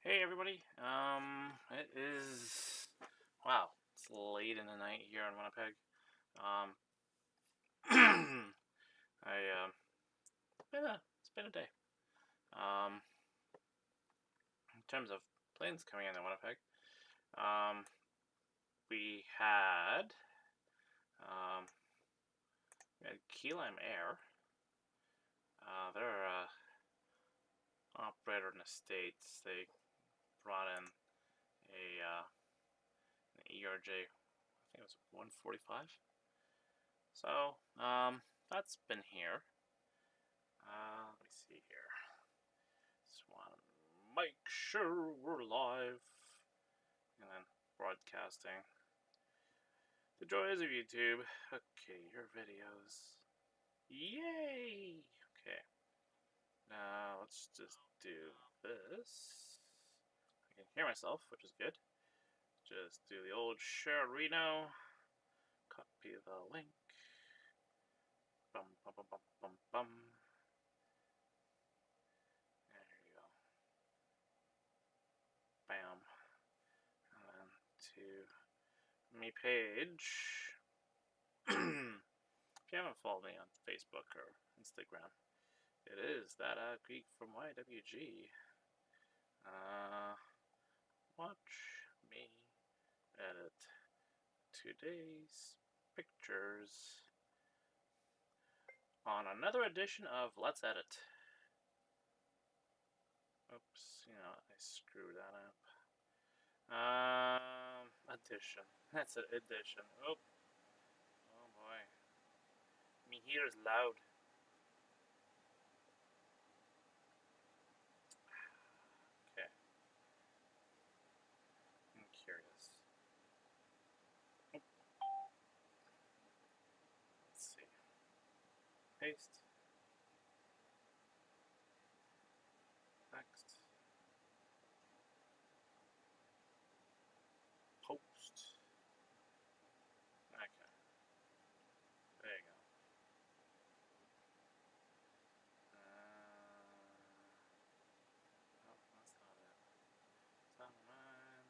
Hey everybody. It is wow. It's late in the night here in Winnipeg. Um, it's been a day. Um, in terms of planes coming into Winnipeg, um, we had um, Key Lime Air. They're operator in the States. They brought in an ERJ. I think it was 145. So that's been here. Let me see here. Just want to make sure we're live. And then broadcasting. The joys of YouTube. Okay, your videos. Yay! Okay. Now let's just do this. I can hear myself, which is good. Just do the old share Reno. Copy the link. Bum bum bum bum bum bum. There you go. Bam. And then to me page. If you haven't followed me on Facebook or Instagram, it is that Greek from YWG. Watch me edit today's pictures on another edition of Let's Edit. Oops, I screwed that up. Addition. That's an addition. Oh boy. Me here is loud. Okay. I'm curious. Let's see. Paste. Next. Post. Okay. There you go. Oh, that's not it. It's not mine.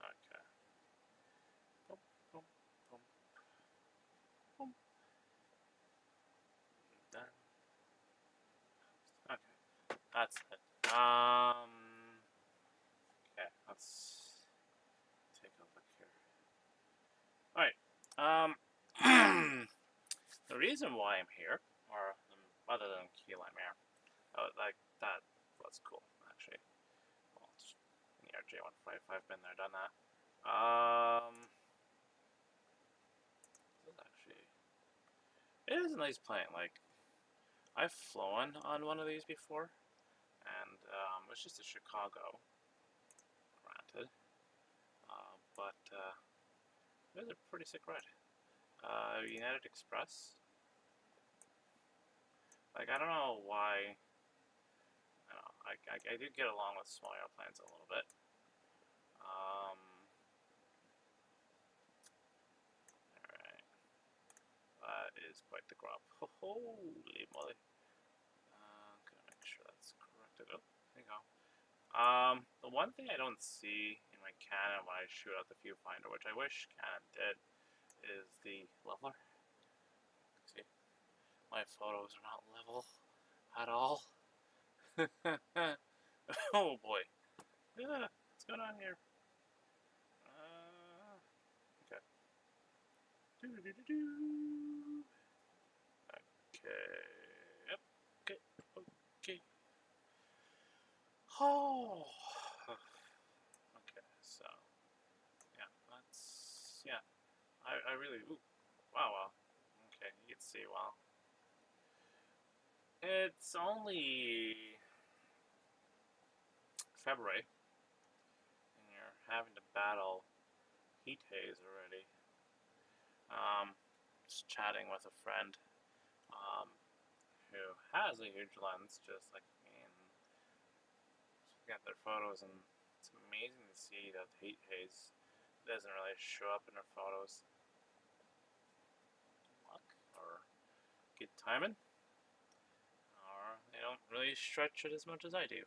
Okay. Boom, boom, boom, boom. Done. Okay. That's it. Okay, let's take a look here. Alright. The reason why I'm here, or other than key lime air, like that was cool, actually. Well, just ERJ155, been there, done that. This is actually, it is a nice plane. Like, I've flown on one of these before, and it's just a Chicago, granted, but it was a pretty sick ride. United Express. Like, I don't know why. I don't know. I did get along with small airplanes a little bit. Alright. That is quite the grub. Holy moly. Gonna make sure that's corrected. Oh, there you go. The one thing I don't see in my Canon when I shoot out the viewfinder, which I wish Canon did, is the leveler. See, my photos are not level at all. Oh boy. Yeah, what's going on here? Okay. Doo-doo-doo-doo. Okay. Yep. Okay. Okay. Oh. Okay. So, yeah. That's yeah. I really. Ooh. Wow. Wow. Okay. You can see. Wow. It's only February, and you're having to battle heat haze already. Just chatting with a friend. Um, who has a huge lens, just like me, and get their photos, and it's amazing to see that heat haze doesn't really show up in their photos. Luck or good timing, or they don't really stretch it as much as I do.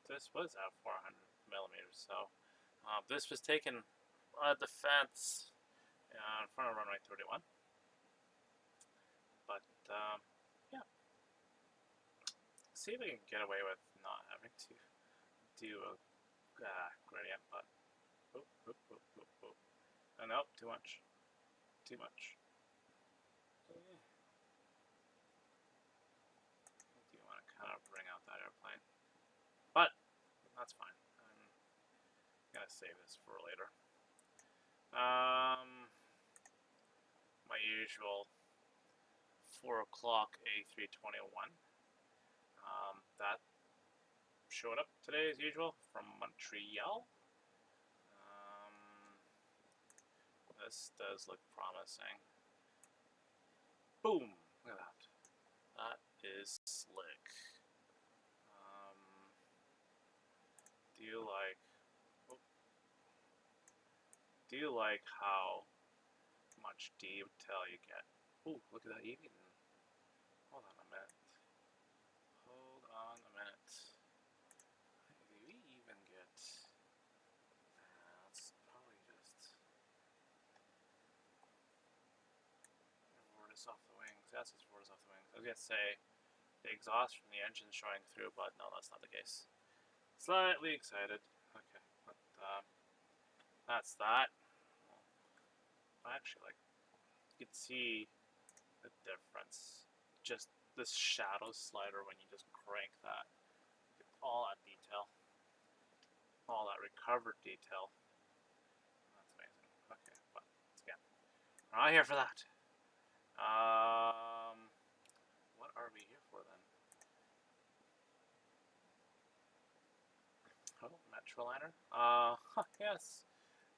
This was at 400 millimeters, so this was taken at the fence in front of runway 31. But yeah, see if we can get away with not having to do a gradient, but oh, nope, too much. I do want to kind of bring out that airplane, but that's fine. I'm gonna save this for later. My usual 4 o'clock A321. That showed up today as usual from Montreal. This does look promising. Boom! Look at that. That is slick. Do you like how much detail you get? Ooh, look at that even. Hold on a minute. Do we even get? It's probably just vortice off the wings. That's just vortice off the wings. I was gonna say the exhaust from the engine showing through, but no, that's not the case. Slightly excited. Okay, but that's that. Actually, like, you can see the difference. Just this shadow slider when you just crank that. Get all that detail. All that recovered detail. That's amazing. Okay, but again, we're not here for that. What are we here for then? Oh, Metroliner. Yes.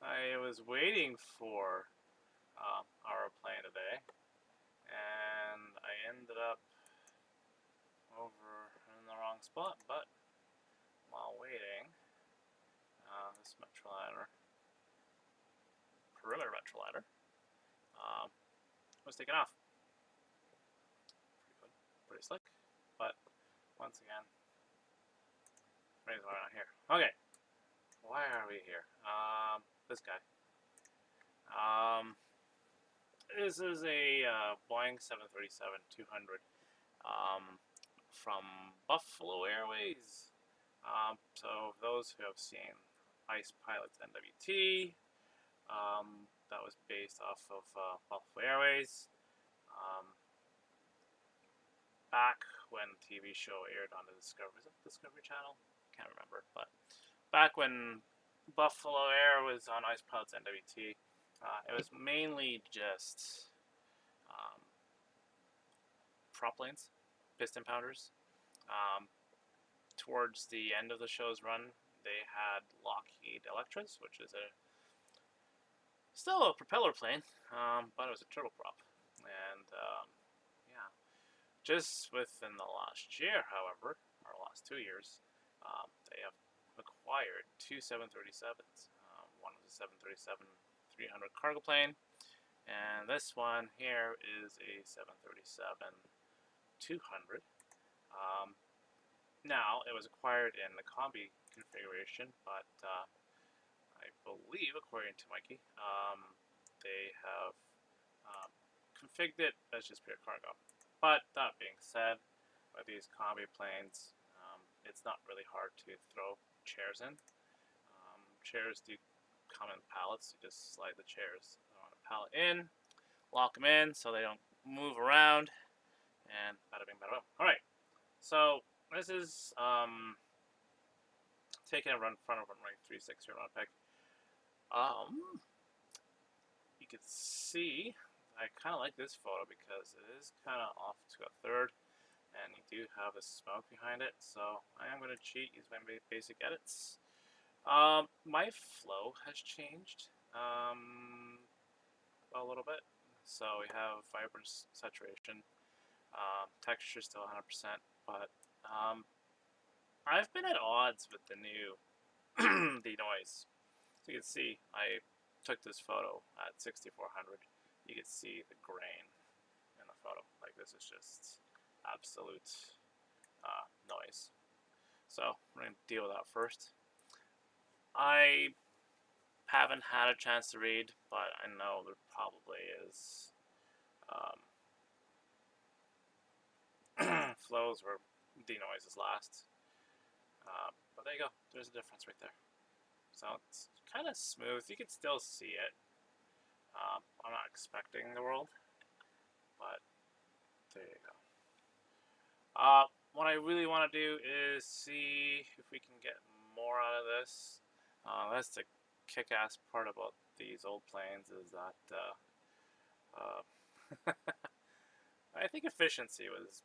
I was waiting for our plane today, and I ended up over in the wrong spot, but while waiting, this Metroliner, perimeter Metroliner, was taken off. Pretty good, pretty slick, but once again, reason why we're not here. Okay, why are we here? This guy. This is a Boeing 737-200 from Buffalo Airways. So those who have seen Ice Pilots NWT, that was based off of Buffalo Airways. Back when the TV show aired on the Discovery Channel? Can't remember, but back when Buffalo Air was on Ice Pilots NWT, it was mainly just prop planes, piston pounders. Towards the end of the show's run, they had Lockheed Electras, which is still a propeller plane, but it was a turboprop. And yeah, just within the last year, however, or last 2 years, they have acquired 2 737s. One was a 737-300 cargo plane, and this one here is a 737-200. Now, it was acquired in the combi configuration, but I believe, according to Mikey, they have configured it as just pure cargo. But that being said, with these combi planes, it's not really hard to throw chairs in. Chairs do come in pallets. You just slide the chairs on a pallet in, lock them in so they don't move around, and bada bing, bada boom. Alright, so this is taking a run in front of runway 36 here in Winnipeg. You can see I kind of like this photo because it is kind of off to a third, and you do have the smoke behind it. So I am going to cheat, use my basic edits. My flow has changed a little bit. So we have vibrance saturation. Texture still 100%, but I've been at odds with the new denoise. So you can see I took this photo at 6400. You can see the grain in the photo. Like, this is just absolute noise. So we're going to deal with that first. I haven't had a chance to read, but I know there probably is flows where denoise is last. But there you go. There's a difference right there. So it's kind of smooth. You can still see it. I'm not expecting the world, but there you go. What I really want to do is see if we can get more out of this. That's the kick-ass part about these old planes, is that I think efficiency was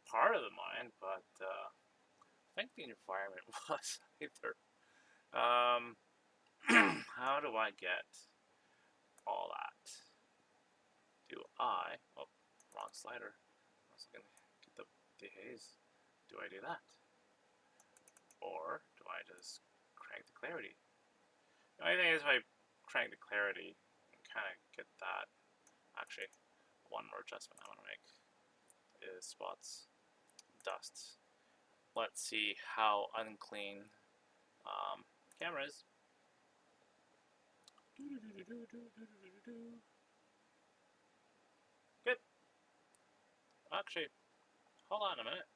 part of the mind, but I think the environment was either. How do I get all that? Do I? Oh, wrong slider. I was going to get the haze. Do I do that? Or do I just crank the clarity? The only thing is, if I crank the clarity and kind of get that. Actually, one more adjustment I want to make is spots, dust. Let's see how unclean the camera is. Good. Actually, hold on a minute.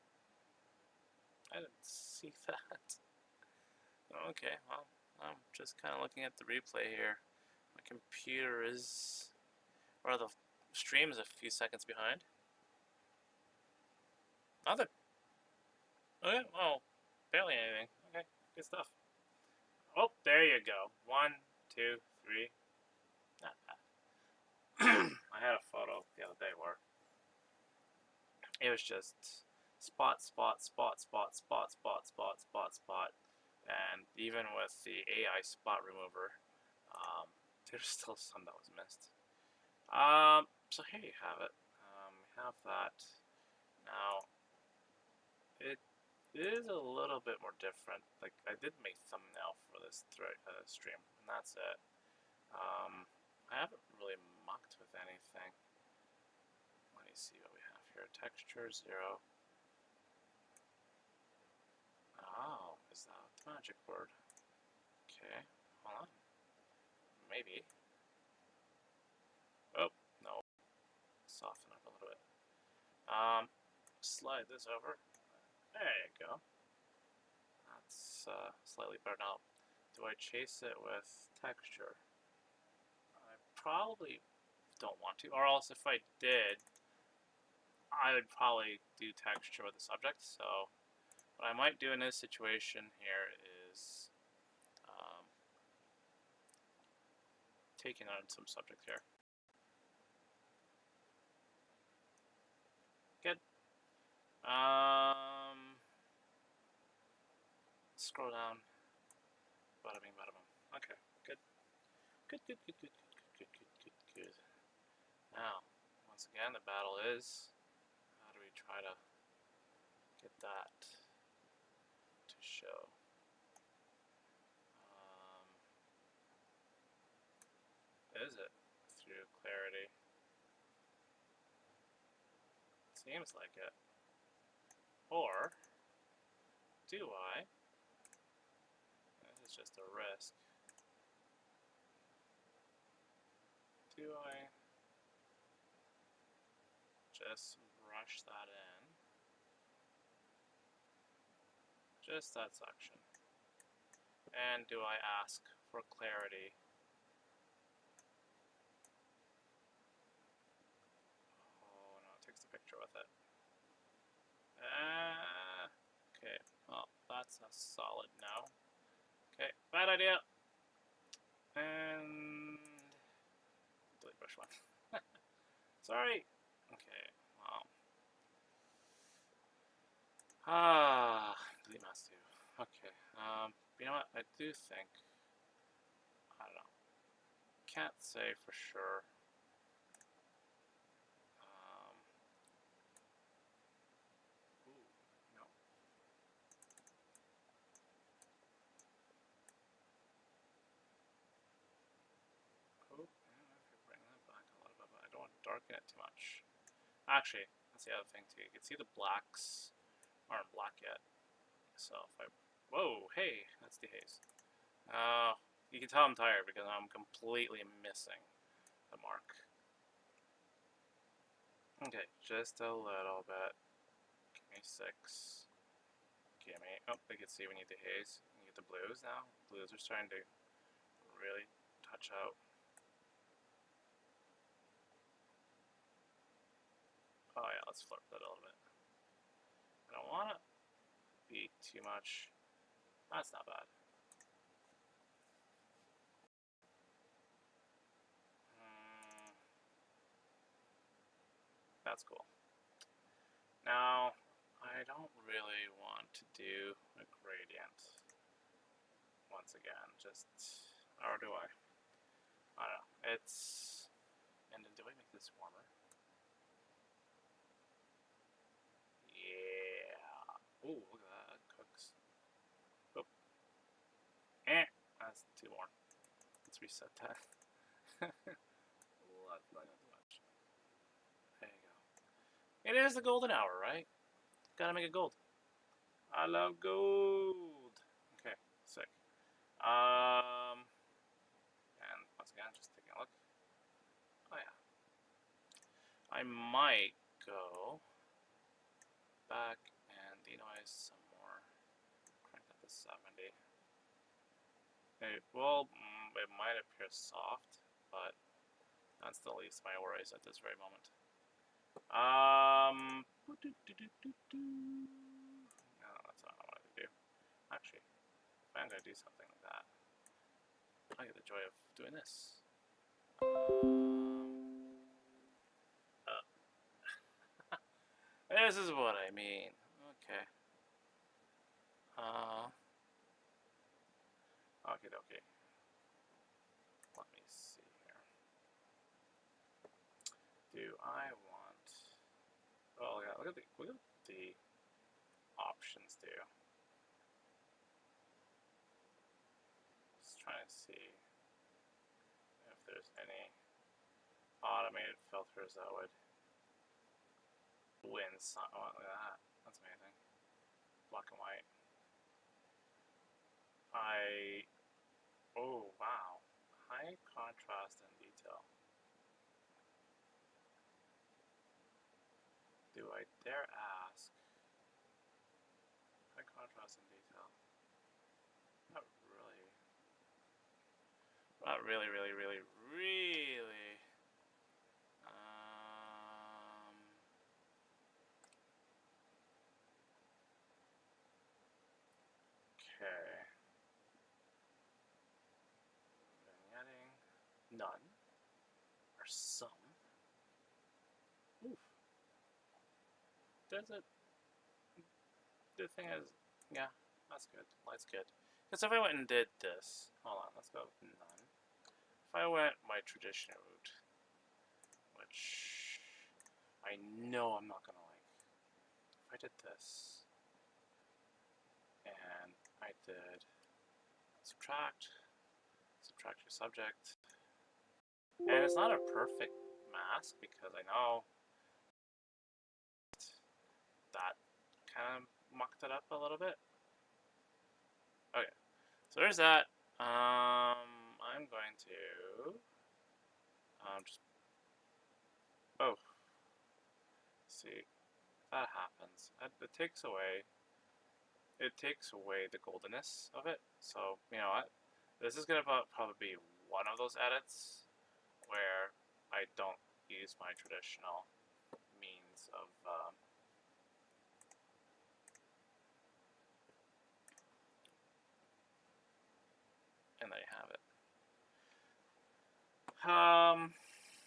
I didn't see that. Okay, well, I'm just kind of looking at the replay here. My computer is, or the stream is a few seconds behind. Nothing. Okay, well, barely anything. Okay, good stuff. Oh, there you go. 1, 2, 3. Not bad. I had a photo the other day where it was just spot, spot, spot, spot, spot, spot, spot, spot, spot. And even with the AI spot remover, there's still some that was missed. So here you have it. We have that. Now, it is a little bit more different. Like, I did make thumbnail for this stream, and that's it. I haven't really mucked with anything. Let me see what we have here. Texture 0. Oh, is that the magic word? Okay, hold on. Maybe. Oh, no. Soften up a little bit. Slide this over. There you go. That's slightly better now. Do I chase it with texture? I probably don't want to, or else if I did, I would probably do texture with the subject. So what I might do in this situation here is taking on some subject here. Good. Scroll down. Bada bing, bada boom. Okay, good. Good, good, good, good, good, good, good, good, good. Now, once again, the battle is, how do we try to get that to show? Is it through clarity? Seems like it. Or do I? This is just a risk. Do I just brush that in? Just that section. And do I ask for clarity? Oh no, it takes the picture with it. Okay, well, that's a solid no. Okay, bad idea. And delete brush one. Sorry. Okay, well. Delete mask 2. Okay, you know what? I do think, I don't know. Can't say for sure. darken it too much. Actually, that's the other thing too. You can see the blacks aren't black yet. So if I, whoa, hey, that's the haze. You can tell I'm tired because I'm completely missing the mark. Okay, just a little bit. Give me 6. Give me, oh, you can see we need the haze. We need the blues now. Blues are starting to really touch out. Oh yeah, let's flirt that a little bit. I don't want to be too much. That's not bad. That's cool. Now, I don't really want to do a gradient. Once again, just, or do I? I don't know. It's, and then do I make this warmer? Yeah. Ooh, look at that. It cooks. Oh. That's 2 more. Let's reset that. Let's not do much. There you go. It is the golden hour, right? Gotta make it gold. I love gold. Okay, sick. And once again, just taking a look. Oh yeah. I might go back and denoise some more. Crank that to 70. Well, it might appear soft, but that's the least of my worries at this very moment. No, that's not what I wanted to do. Actually, if I'm going to do something like that, I get the joy of doing this. This is what I mean. Okay. Okay, okay. Let me see here. Do I want? Oh, yeah. Look at the options do. Just trying to see if there's any automated filters that would win. Oh, look at that. That's amazing. Black and white. Oh wow. High contrast and detail. Do I dare ask? High contrast and detail. Not really. Not really, really, really, really. Okay. Vignetting. None. Or some. Oof. Does it? The thing is, yeah, that's good. Light's good. Because if I went and did this, hold on, let's go with none. If I went my traditional route, which I know I'm not gonna like. If I did this, and I did subtract your subject, and it's not a perfect mask because I know that kind of mucked it up a little bit. Okay, so there's that. I'm going to just see. That happens. It takes away the goldenness of it. So you know what? This is gonna probably be one of those edits where I don't use my traditional means of and there you have it.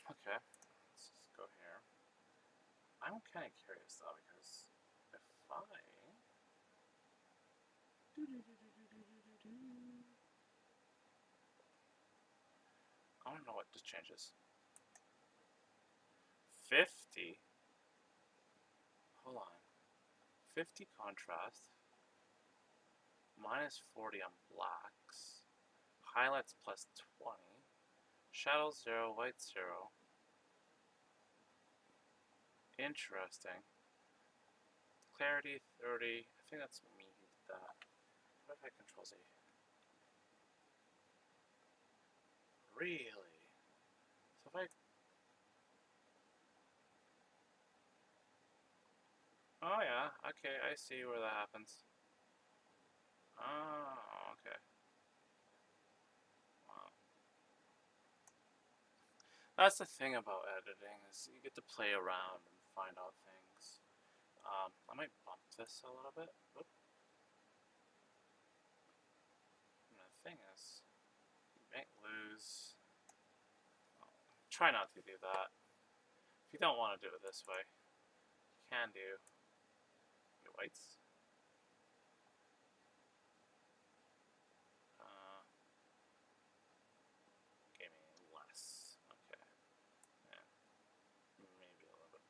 Okay, let's just go here. I'm kind of curious though because if I don't know what this changes. 50. Hold on. 50 contrast. Minus 40 on blacks. Highlights plus 20. Shadows 0, white 0. Interesting. Clarity 30. I think that's me who did that. What if I control Z? Really? So if I... Oh yeah, okay, I see where that happens. Oh, okay. Wow. That's the thing about editing, is you get to play around and find out things. I might bump this a little bit. Oop. And the thing is, you might lose... Oh, try not to do that. If you don't want to do it this way, you can do your whites. Gave me less. Okay. Yeah. Maybe a little bit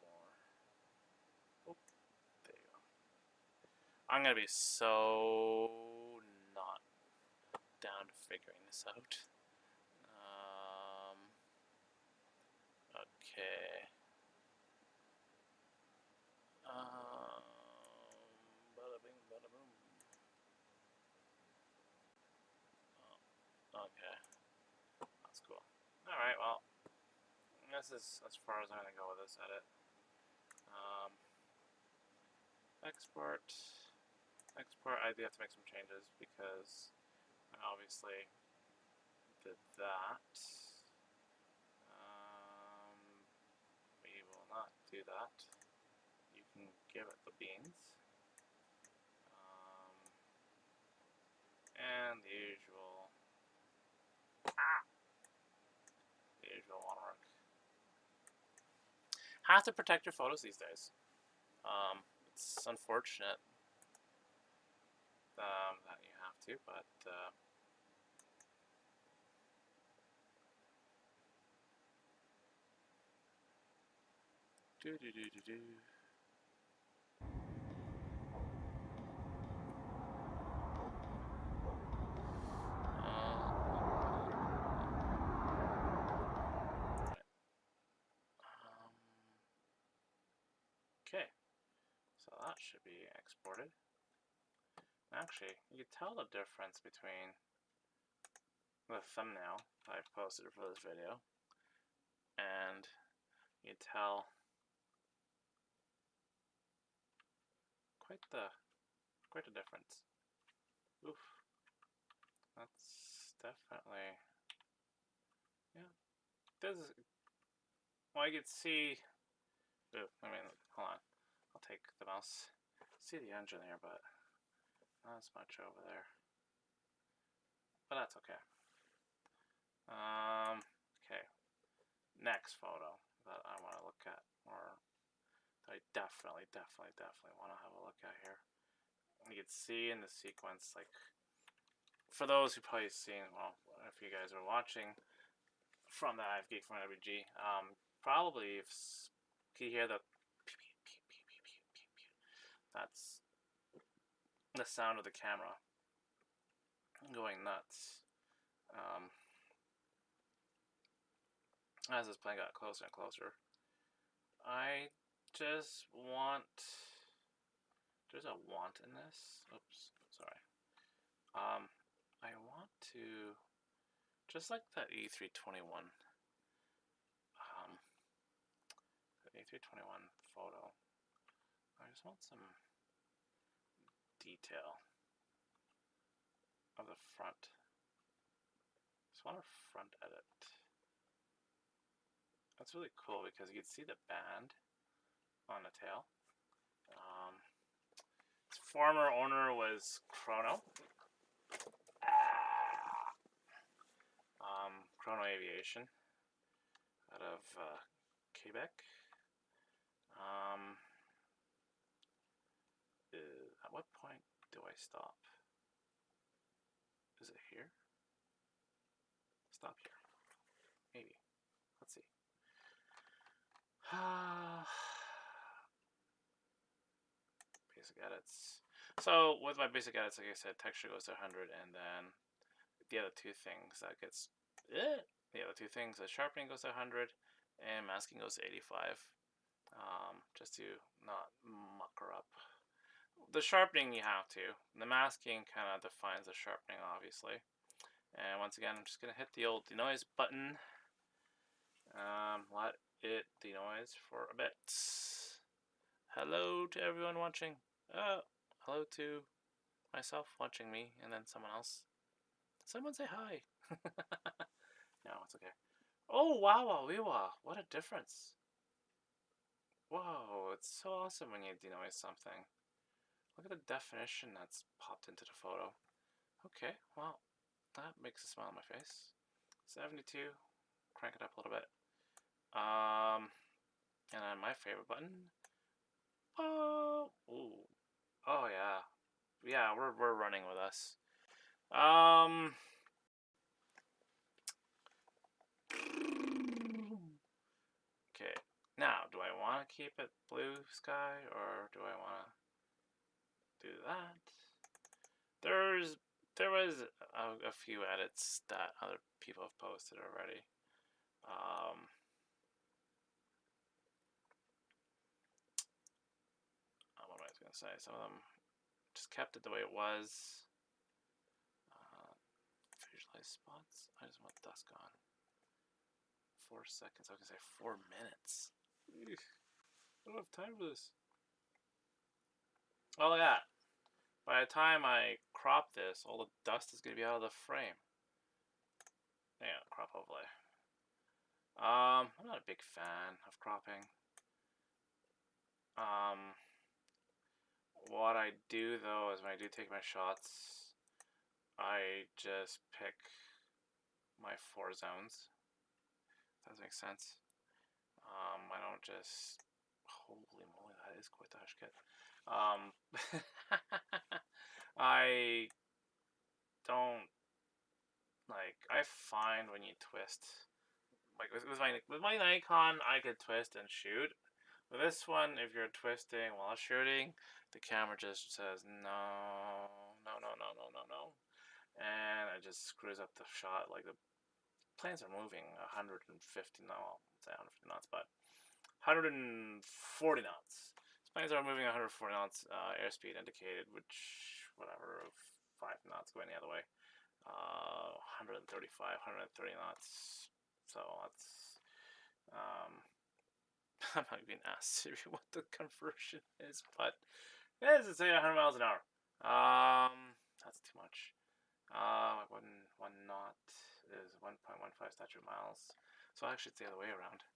more. Oh, there you go. I'm gonna be so not down to figuring this out. Okay. Bada bing, bada boom. Oh, okay. That's cool. Alright, well, this is as far as I'm gonna go with this edit. Export. Export, I do have to make some changes because I obviously did that. We will not do that. You can give it the beans. And the usual watermark. Have to protect your photos these days. It's unfortunate that you have to, but do do do do do. Okay, so that should be exported. Actually, you can tell the difference between the thumbnail that I've posted for this video, and you tell quite a difference. Oof, that's definitely, yeah. This is, well, you can see. Ooh, I mean, hold on. I'll take the mouse. See the engine here, but not as much over there. But that's okay. Okay. Next photo that I want to look at, or that I definitely want to have a look at here. You can see in the sequence, like, for those who probably seen, well, if you guys are watching from the IF Geek from WG, probably if you hear the that's the sound of the camera going nuts. As this plane got closer and closer, I just want. There's a want in this. Oops, sorry. I want to, just like that E321, the E321 photo. I just want some detail of the front. Just want a front edit. That's really cool because you can see the band on the tail. Its former owner was Chrono. Chrono Aviation out of Quebec. At what point do I stop? Is it here? Stop here. Maybe. Let's see. Basic edits. So with my basic edits, like I said, texture goes to 100, and then the other two things that gets the other two things, the sharpening goes to 100, and masking goes to 85. just to not muck her up. The sharpening you have to. The masking kind of defines the sharpening, obviously. And once again, I'm just going to hit the old denoise button. Let it denoise for a bit. Hello to everyone watching. Hello to myself watching me, and then someone else. Someone say hi. No, it's okay. Oh, wow, what a difference. Whoa, it's so awesome when you denoise something. Look at the definition that's popped into the photo. Okay, well, that makes a smile on my face. 72, crank it up a little bit. And then my favorite button. Oh, ooh. Oh yeah. Yeah, we're running with us. Okay. Now, do I want to keep it blue sky or do I want to do that? There was a few edits that other people have posted already. What was I going to say? Some of them just kept it the way it was. Visualize spots. I just want dusk on. 4 seconds. I was going to say 4 minutes. I don't have time for this. Oh yeah. By the time I crop this, all the dust is going to be out of the frame. Yeah, crop overlay. I'm not a big fan of cropping. What I do though is when I do take my shots, I just pick my 4 zones. If that makes sense. I don't just. Holy moly, that is quite the hush kit. I don't like. I find when you twist, like with my Nikon, I could twist and shoot. With this one, if you're twisting while shooting, the camera just says no, no, no, no, no, no, no, and it just screws up the shot. Like the planes are moving 150 knots, say 150 knots, but 140 knots. Planes are moving 140 knots, airspeed indicated, which, whatever, 5 knots going the other way. 135, 130 knots. So that's, I'm not even asked Siri what the conversion is, but it is to say 100 miles an hour. That's too much. One knot is 1.15 statute miles. So actually it's the other way around.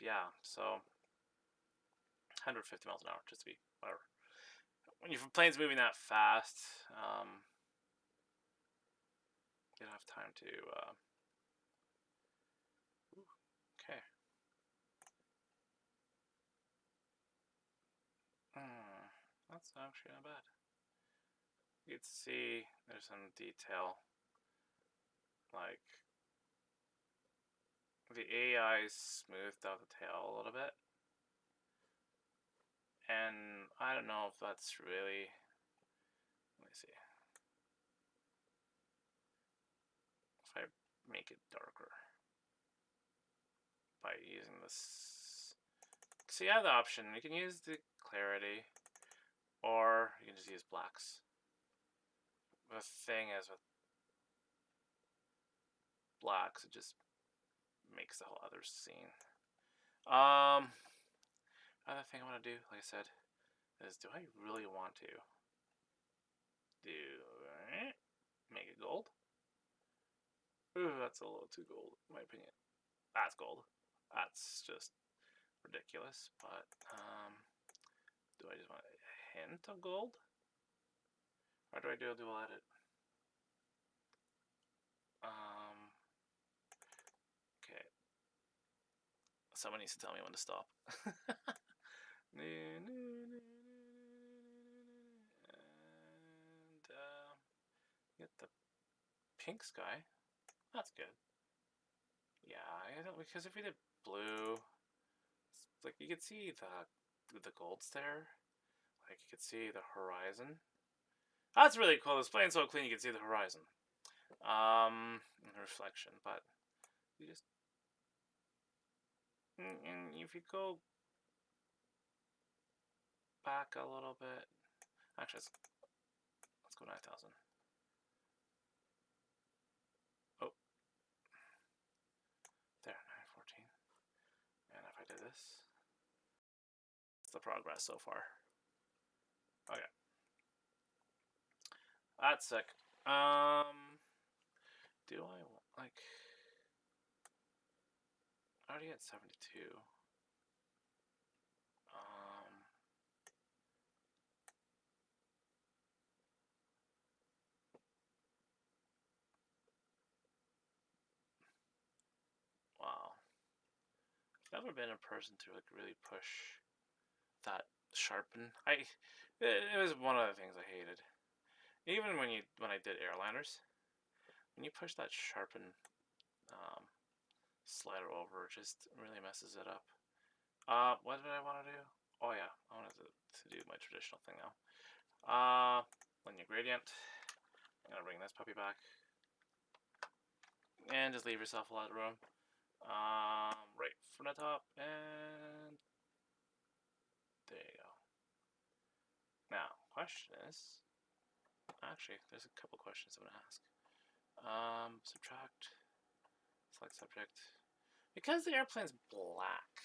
Yeah, so 150 miles an hour, just to be whatever. When your plane's moving that fast, you don't have time to. Okay. That's actually not bad. You can see there's some detail, like the AI smoothed out the tail a little bit, and I don't know if that's really. Let me see. If I make it darker by using this. So you have the option. You can use the clarity, or you can just use blacks. The thing is with blacks, it just makes the whole other scene. Other thing I want to do, like I said, is do I really want to make it gold? Ooh, that's a little too gold, in my opinion. That's gold. That's just ridiculous. But do I just want a hint of gold, or do I do a dual edit? Okay. Someone needs to tell me when to stop. And get the pink sky. That's good. Yeah, I don't, because if we did blue, like you could see the golds there. Like you could see the horizon. That's really cool. This plane's so clean you can see the horizon. The reflection, but you just And if you go back a little bit, actually, let's go 9,000. Oh, there, 914. And if I did this, it's the progress so far. Okay, that's sick. Do I like? I already at 72. Wow. I've never been a person to like really push that sharpen. It was one of the things I hated. Even when I did airliners, when you push that sharpen slider over, it just really messes it up. What did I want to do? Oh yeah, I wanted to do my traditional thing now. Linear gradient. I'm gonna bring this puppy back, and just leave yourself a lot of room. Right from the top, and there you go. Now, question is, actually, there's a couple questions I'm gonna ask. Subtract, select subject. Because the airplane's black,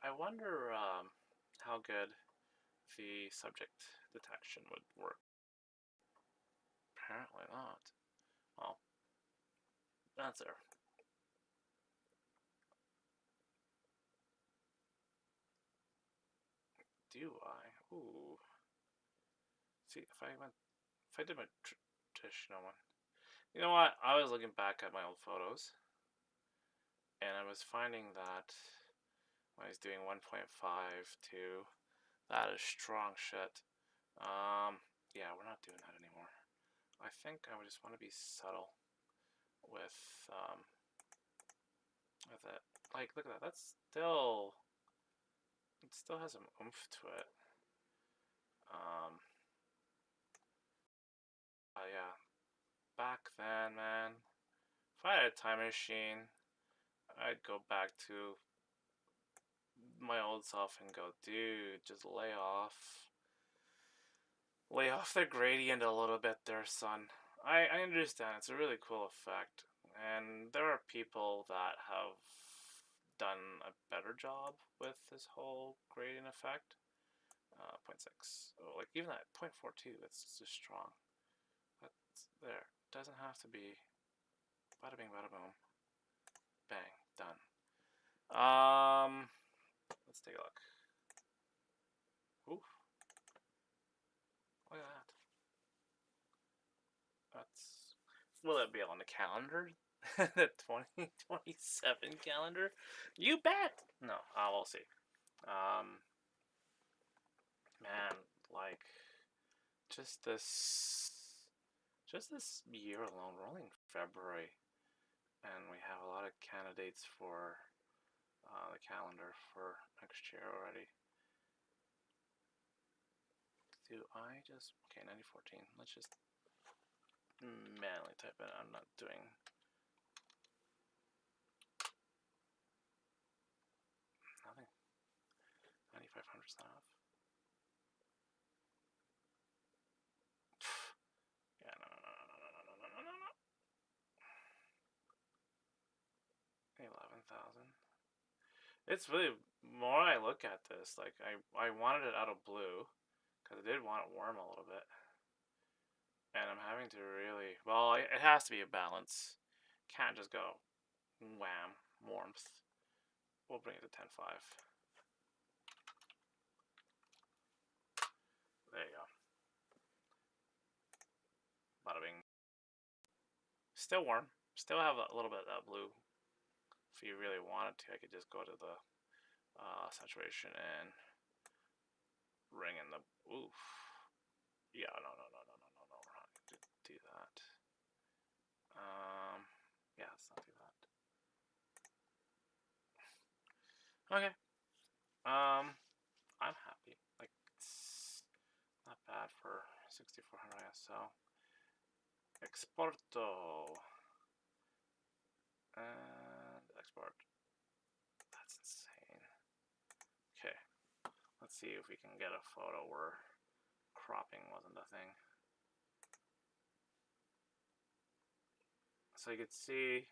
I wonder how good the subject detection would work. Apparently not. Well, that's there. Do I? Ooh. See, if I did my traditional one. You know what? I was looking back at my old photos, and I was finding that when I was doing 1.5 to, that is strong shit. Yeah, we're not doing that anymore. I think I would just want to be subtle with it. Like, look at that. That's still, it still has some oomph to it. Yeah. Back then, man, if I had a time machine, I'd go back to my old self and go, dude, just lay off the gradient a little bit there, son. I understand, it's a really cool effect, and there are people that have done a better job with this whole gradient effect. 0.6, oh, like even at 0.42, that's just strong. That's there. Doesn't have to be bada bing, bada boom, bang, done. Let's take a look. Oof. Look at that. That's. Will it be on the calendar? The 2027 calendar? You bet! No, we'll see. Man, like, just this. Just this year alone, we're only in February, and we have a lot of candidates for the calendar for next year already. Do I just. Okay, 9014. Let's just manually type it. I'm not doing. Nothing. 9,500 off. Yeah, no. 11,000. It's really, more I look at this, like, I wanted it out of blue, because I did want it warm a little bit. And I'm having to really, well, it has to be a balance. Can't just go, wham, warmth. We'll bring it to 10.5. There you go. Bada bing. Still warm. Still have a little bit of that blue. If you really wanted to, I could just go to the saturation and ring in the, oof. Yeah, no, we're not going to do that. Yeah, let's not do that. Okay. I'm happy. Like, it's not bad for 6400 ISO. Exporto. And export. That's see if we can get a photo where cropping wasn't a thing. So you could see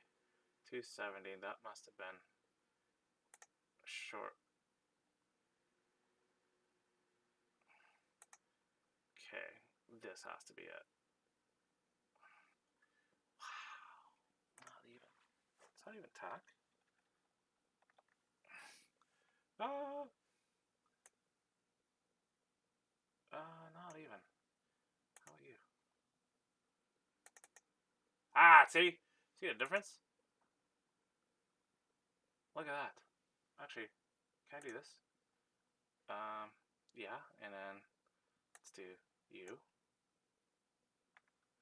270, that must have been short. Okay, this has to be it. Wow, not even. Is that even tack? Not even. How about you? Ah, see the difference? Look at that. Actually, can I do this? Yeah, and then let's do you.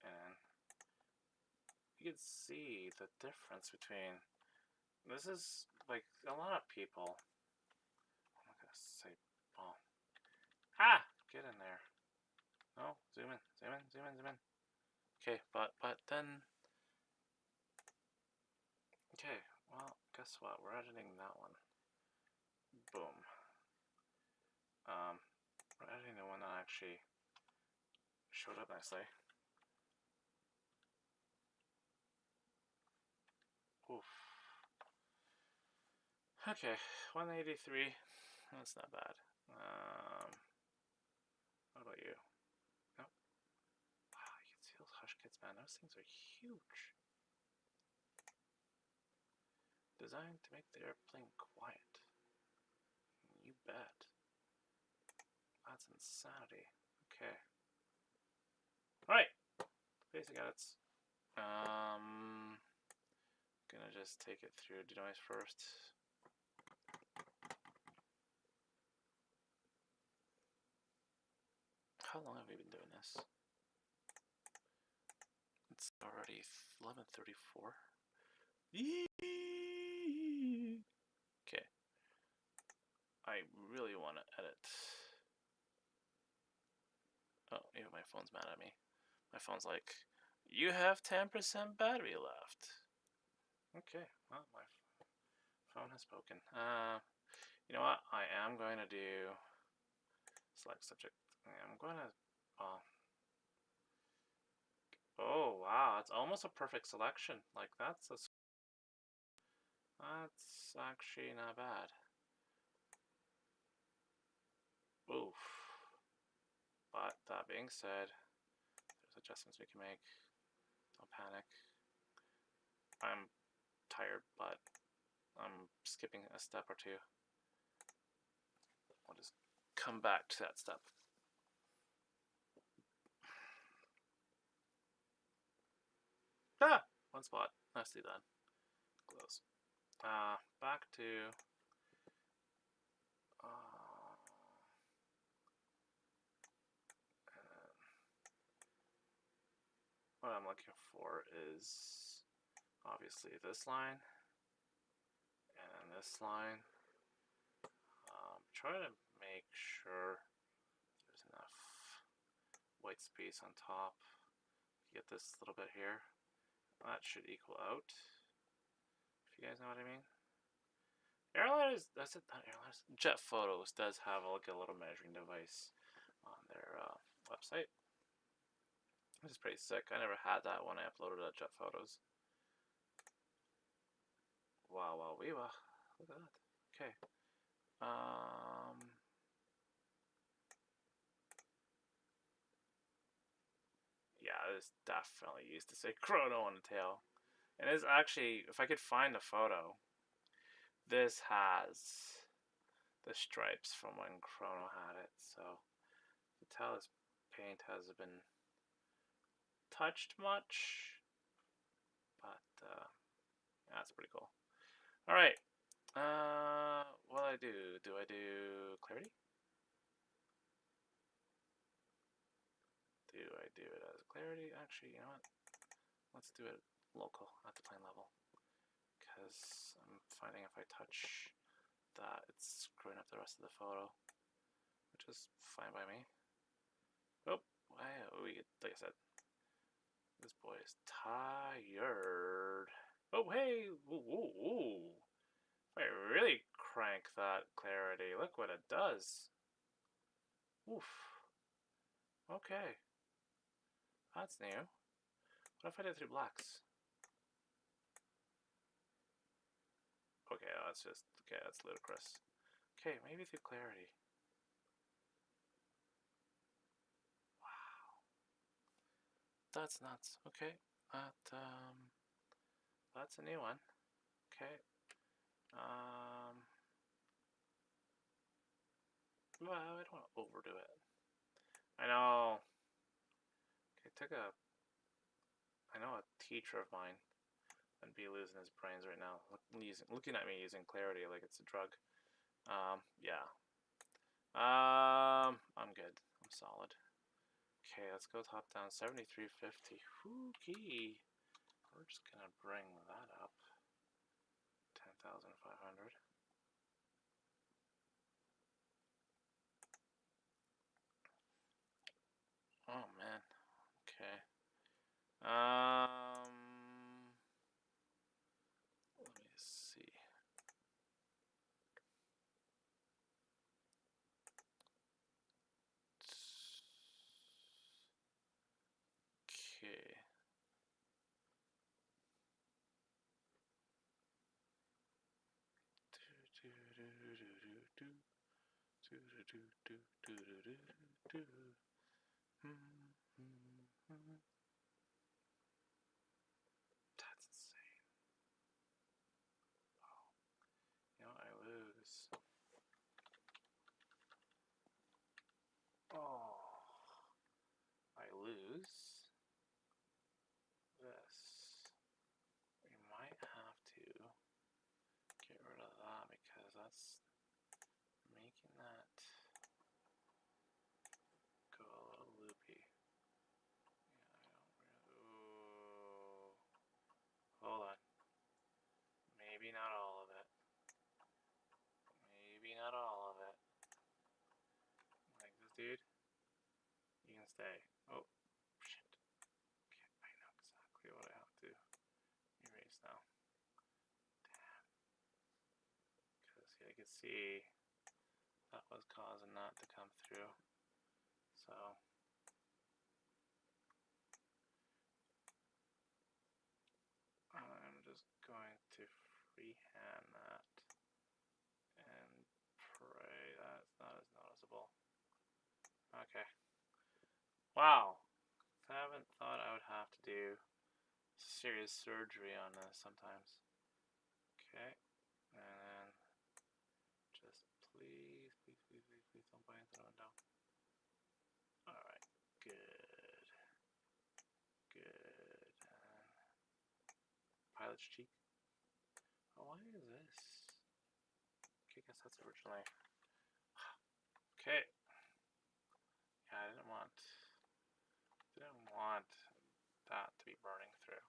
And you can see the difference between, this is like a lot of people. I'm not gonna say bomb. Ah, get in there. No, zoom in, zoom in, zoom in, zoom in. Okay, but then, okay, well, guess what? We're editing that one. Boom. We're editing the one that actually showed up nicely. Oof. Okay, 183. That's not bad. What about you? Nope. Wow, you can see those hush kits, man. Those things are huge. Designed to make the airplane quiet. You bet. That's insanity. Okay. Alright. Basic edits. Gonna just take it through denoise first. How long have we been doing this? It's already 11:34. Okay. I really want to edit. Oh, even my phone's mad at me. My phone's like, you have 10% battery left. Okay, well, my phone has spoken. You know what? I am going to do select subject. I'm going to, oh wow, it's almost a perfect selection. Like that's actually not bad. Oof. But that being said, there's adjustments we can make. Don't panic. I'm tired, but I'm skipping a step or two. I'll just come back to that step. Ah! One spot. Nicely done. Close. Back to what I'm looking for is obviously this line and this line. Try to make sure there's enough white space on top. Get this little bit here. That should equal out. If you guys know what I mean. Airliners, that's it. Not airliners. Jet Photos does have like a little measuring device on their website, which is pretty sick. I never had that when I uploaded at Jet Photos. Wow, wow, wee, wow. Look at that. Okay. Yeah, this definitely used to say Chrono on the tail. And it's actually, if I could find a photo, this has the stripes from when Chrono had it. So you can tell this paint hasn't been touched much, but that's pretty cool. All right. What do I do? Do I do clarity? Do I do it as clarity? Actually, you know what? Let's do it local at the plane level, because I'm finding if I touch that, it's screwing up the rest of the photo, which is fine by me. Oh, wow, like I said, this boy is tired. Oh, hey, ooh. If I really crank that clarity, look what it does. Oof. Okay. That's new. What if I did 3 blacks? Okay, that's just... Okay, that's ludicrous. Okay, maybe through clarity. Wow. That's nuts. Okay. That's a new one. Okay. Well, I don't want to overdo it. I know. Okay, I know a teacher of mine would be losing his brains right now, looking at me using clarity like it's a drug. Yeah. I'm good. I'm solid. Okay, let's go top down. 7350. Hookie. We're just gonna bring that up. 10,500. Oh man. Okay. Let me see. Okay. That's insane. Oh, you know, I lose. Oh, I lose this. We might have to get rid of that because that's making that go a little loopy. Ooh. Hold on. Maybe not all of it. Maybe not all of it. Like this dude. You can stay. Oh, shit. Okay, I know exactly what I have to erase now. Damn. Because I could see that was causing that to come through. So I'm just going to freehand that and pray that's not as noticeable. Okay. Wow. I haven't thought I would have to do serious surgery on this sometimes. Okay. And then just please, please, please, please, please don't buy into the window. Alright. Good. Good. Pilot's cheek. Oh, why is this? Okay, I guess that's originally. Okay. Yeah, I didn't want that to be burning through,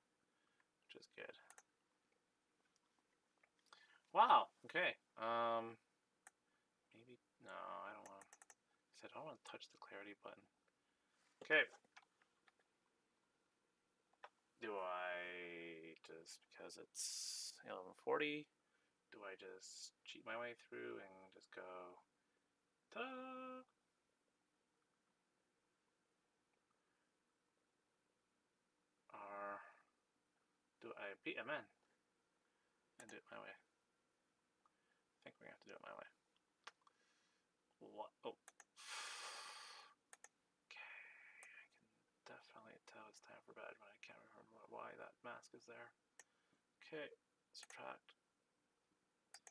which is good. Wow. Okay. Maybe no, I don't want. I said I don't want to touch the clarity button. Okay. Do I just because it's 11:40? Do I just cheat my way through and just go? Ta-da! Or do I beat him in and do it my way? I think we have to do it my way. What? Oh. Okay, I can definitely tell it's time for bed, but I can't remember why that mask is there. Okay, subtract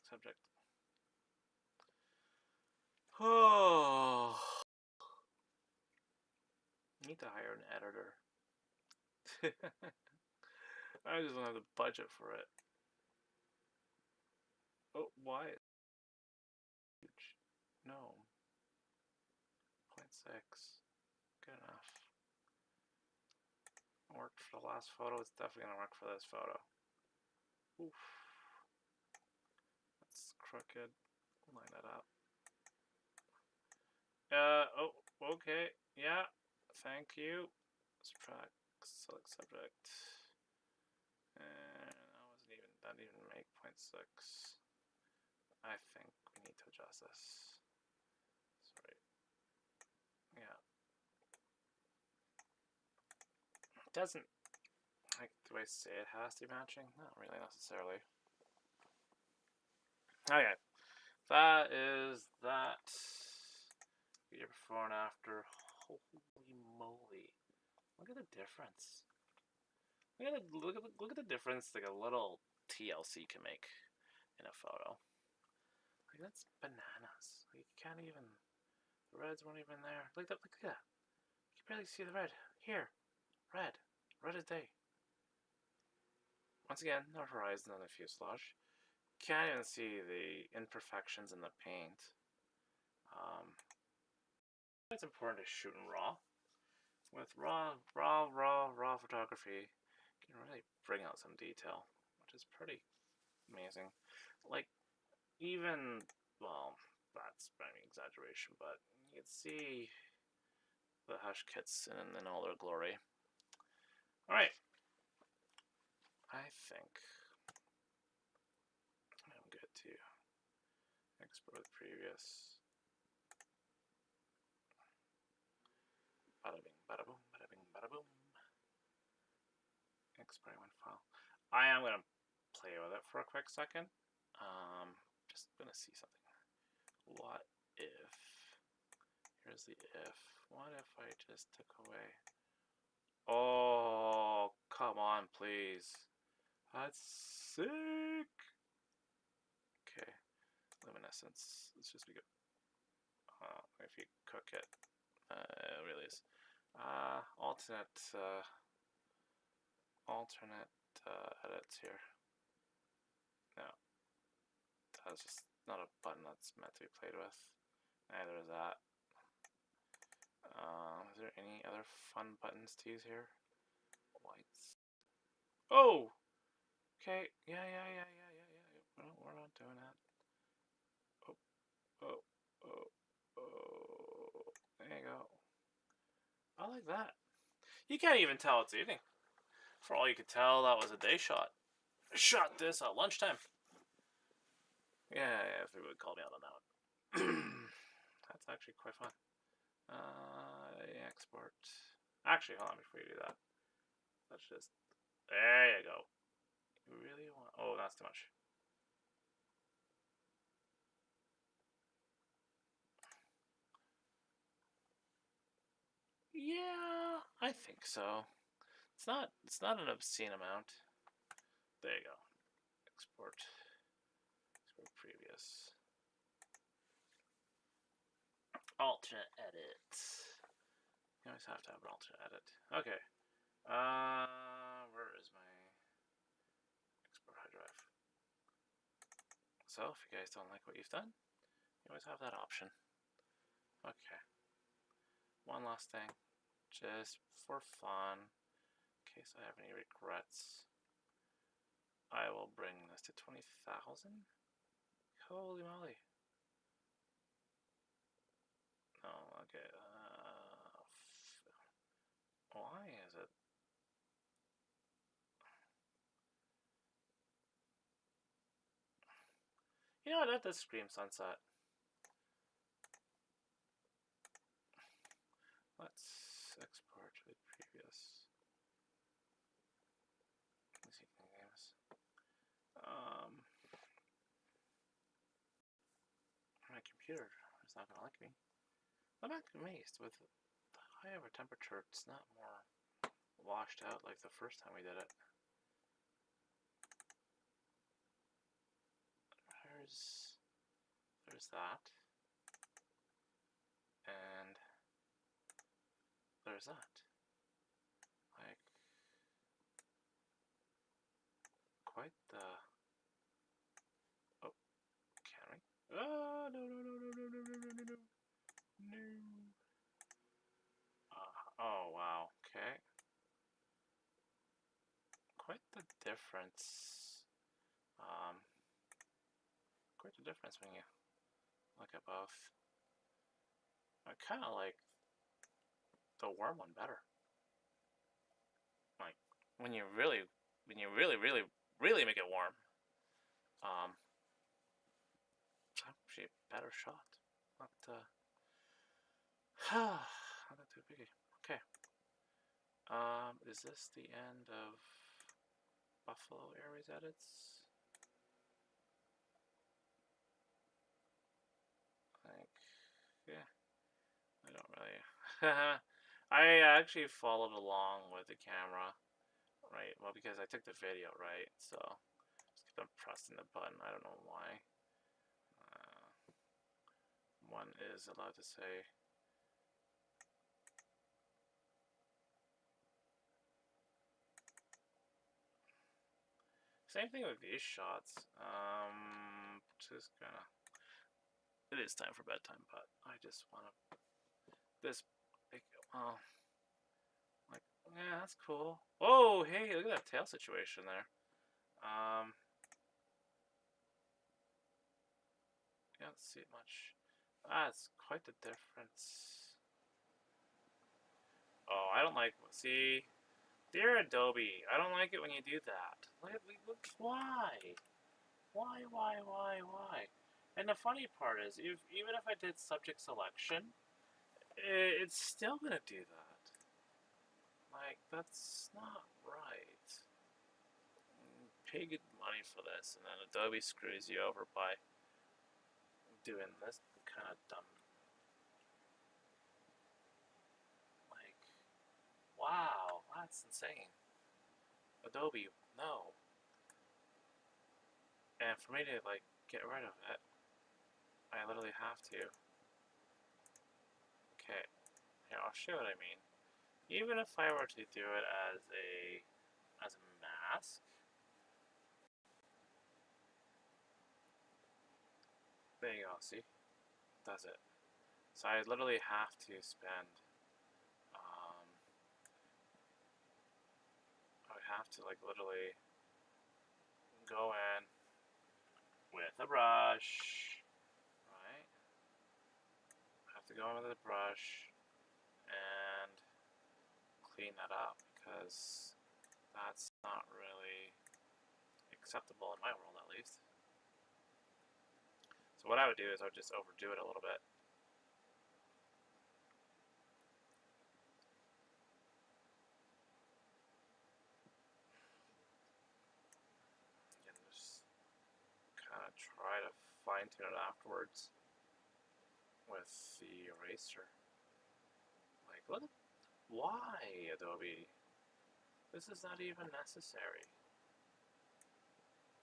subject. Oh, need to hire an editor. I just don't have the budget for it. Oh, why? Huge. No. 0.6. Good enough. Worked for the last photo. It's definitely gonna work for this photo. Oof. That's crooked. Line it up. Oh, okay. Yeah. Thank you. Subtract. Select subject. And that didn't even make 0.6. I think we need to adjust this. Sorry. doesn't, like, do I say it has to be matching? Not really necessarily. Okay, that is that. Year before and after. Holy moly! Look at the difference. Look at the difference like a little TLC can make in a photo. Like, that's bananas. Like, you can't even. The reds weren't even there. Look at that. You can barely see the red. Here, red. Red as day. Once again, no horizon on the fuselage. Can't even see the imperfections in the paint. It's important to shoot in RAW. With raw photography, you can really bring out some detail, which is pretty amazing. Like, even, well, that's maybe exaggeration, but you can see the Hush kits in all their glory. Alright. I think I'm good to export with previous. Bada bing, bada boom, bada bing, bada boom. Export one file. I am going to play with it for a quick second. Just going to see something. What if, here's the if, what if I just took away, oh, come on, please. That's sick. Okay, luminescence, let's just be good. If you cook it, it really is. Alternate edits here. No, that's just not a button that's meant to be played with. Neither is that. Is there any other fun buttons to use here? Whites. Oh! Okay, yeah. We're not doing that. Oh. There you go. I like that. You can't even tell it's evening. For all you could tell, that was a day shot. I shot this at lunchtime. Yeah, if they would call me out on that one. That's actually quite fun. Export. Actually, hold on before you do that. Let's just. There you go. You really want. Oh, that's too much. Yeah, I think so. It's not an obscene amount. There you go. Export previous. Alternate edit. You always have to have an alternate edit. Okay. Where is my export hard drive? So, if you guys don't like what you've done, you always have that option. Okay. One last thing, just for fun, in case I have any regrets, I will bring this to 20,000. Holy moly. Oh, okay. Why is it? You know what? That does scream sunset. Let's export with previous. Let's see games. My computer is not gonna like me. I'm not amazed with the higher temperature. It's not more washed out like the first time we did it. There's that, and there's that. Like, quite the. Oh, can we? Oh, no. Oh, wow. Okay. Quite the difference. Quite the difference when you look at both. I kind of like the warm one better. Like, when you really make it warm. Actually a better shot. Not not too biggie. Okay. Is this the end of Buffalo Airways edits? Like, yeah, I don't really. I actually followed along with the camera, right? Well, because I took the video, right? So just keep on pressing the button. I don't know why. One is allowed to say. Same thing with these shots. Just gonna. It is time for bedtime, but I just wanna. This. Well, like, yeah, that's cool. Oh, hey, look at that tail situation there. You don't see it much. That's quite the difference. Oh, I don't like. See, dear Adobe, I don't like it when you do that. Look, why? Why? And the funny part is, even if I did subject selection, it's still gonna do that. Like, that's not right. Pay good money for this, and then Adobe screws you over by doing this kind of dumb. Like, wow, that's insane. Adobe, no. And for me to, like, get rid of it, I literally have to. Okay, here, I'll show you what I mean. Even if I were to do it as a mask, there you go, see? Does it. So I literally have to spend, I would have to, like, literally go in with a brush, right? I have to go in with a brush and clean that up, because that's not really acceptable in my world, at least. So what I would do is I would just overdo it a little bit. And just kind of try to fine tune it afterwards with the eraser. Like, look, why, Adobe? This is not even necessary.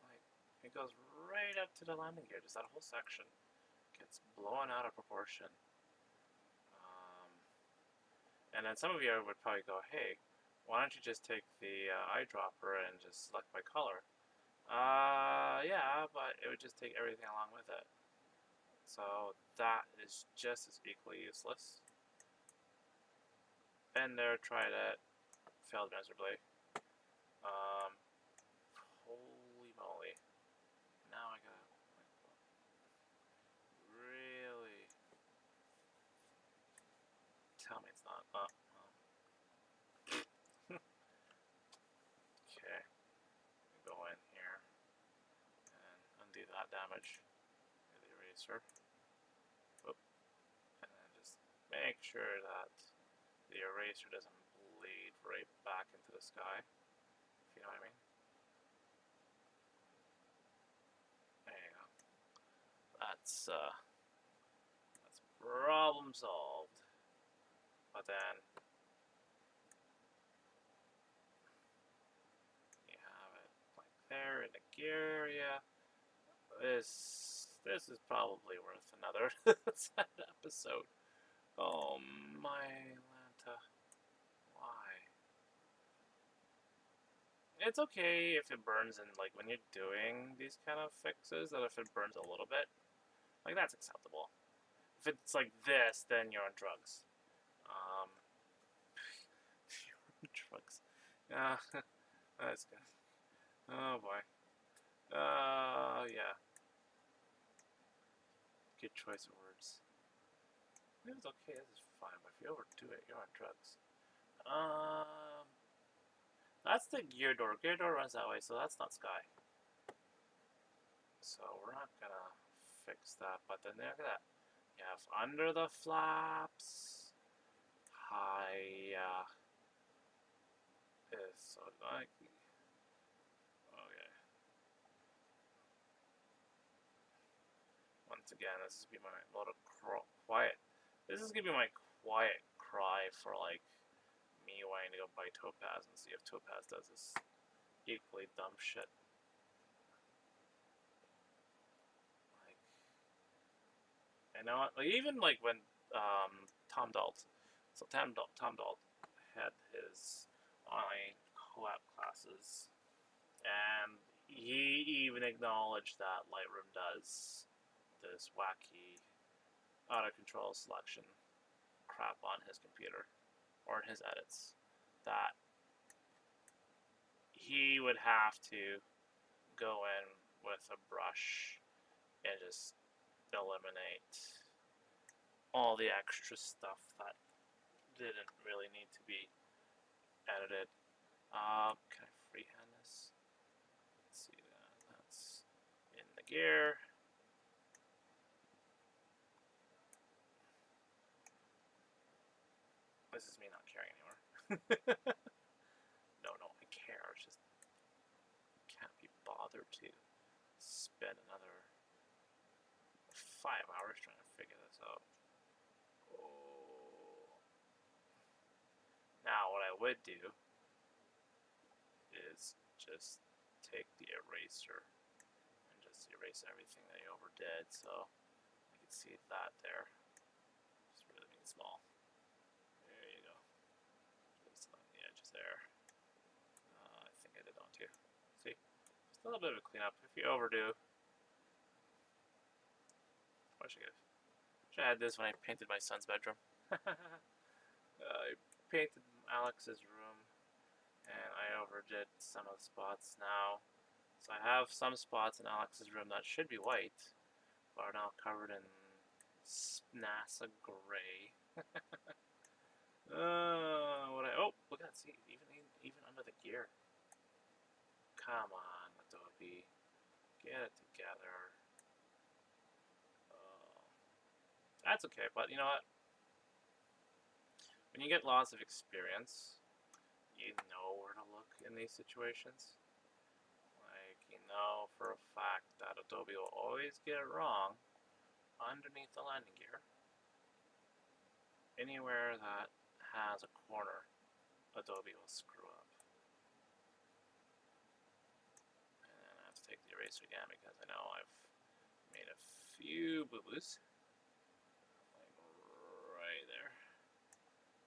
Like, it goes right up to the landing gear. Just that whole section gets blown out of proportion. And then some of you would probably go, hey, why don't you just take the eyedropper and just select by color? Yeah, but it would just take everything along with it. So that is just as equally useless. Been there, tried it, failed miserably. Holy moly. Now I gotta, like, really tell me it's not up. Okay, go in here and undo that damage with the eraser. Whoop. And then just make sure that the eraser doesn't bleed right back into the sky, if you know what I mean. There you go. That's problem solved. But then you have it like there in the gear area. This is probably worth another episode. Oh my Lanta. Why? It's okay if it burns, and like when you're doing these kind of fixes, that if it burns a little bit, like that's acceptable. If it's like this, then you're on drugs. You're on drugs. That's good. Oh boy. Yeah. Good choice of words. It was okay, this is fine, but if you overdo it, you're on drugs. That's the gear door. Gear door runs that way, so that's not sky. So we're not gonna fix that, but then look at that. You have under the flaps, high, is so like okay. Once again, this is gonna be my little quiet. This is gonna be my quiet cry for like me wanting to go buy Topaz and see if Topaz does this equally dumb shit. Like, I know, like even like when Tom Dalt, so Tom Dalt had his online co-op classes, and he even acknowledged that Lightroom does this wacky out of control selection crap on his computer or in his edits that he would have to go in with a brush and just eliminate all the extra stuff that didn't really need to be edited. Can I freehand this? Let's see, that's in the gear. This is me not caring anymore. No, I care. It's just can't be bothered to spend another 5 hours trying to figure this out. Oh. Now, what I would do is just take the eraser and just erase everything that you overdid, so you can see that there. Just really being small. There you go. Just on the edges there. I think I did that one too. See? Just a little bit of a cleanup. If you overdo, what should I have? Should have had this when I painted my son's bedroom. I painted Alex's room, and I overdid some of the spots now. So I have some spots in Alex's room that should be white, but are now covered in NASA gray. Oh, look at that, see, even under the gear. Come on, Adobe, get it together. That's okay, but you know what? When you get lots of experience, you know where to look in these situations. Like, you know for a fact that Adobe will always get it wrong underneath the landing gear. Anywhere that has a corner, Adobe will screw up. And then I have to take the eraser again because I know I've made a few boo-boos. Like right there.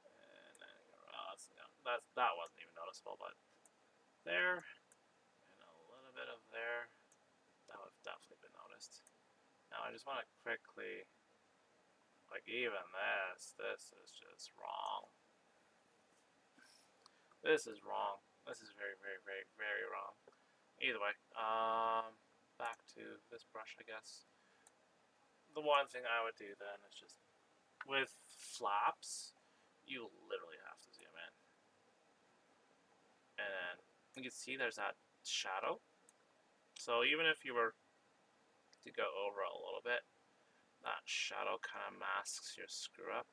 And then that wasn't even noticeable, but there, and a little bit of there, that would have definitely been noticed. Now I just want to quickly, like even this is just wrong. This is wrong. This is very, very, very, very wrong. Either way, back to this brush, I guess. The one thing I would do then is just, with flaps, you literally have to zoom in. And you can see there's that shadow. So even if you were to go over a little bit, that shadow kind of masks your screw up,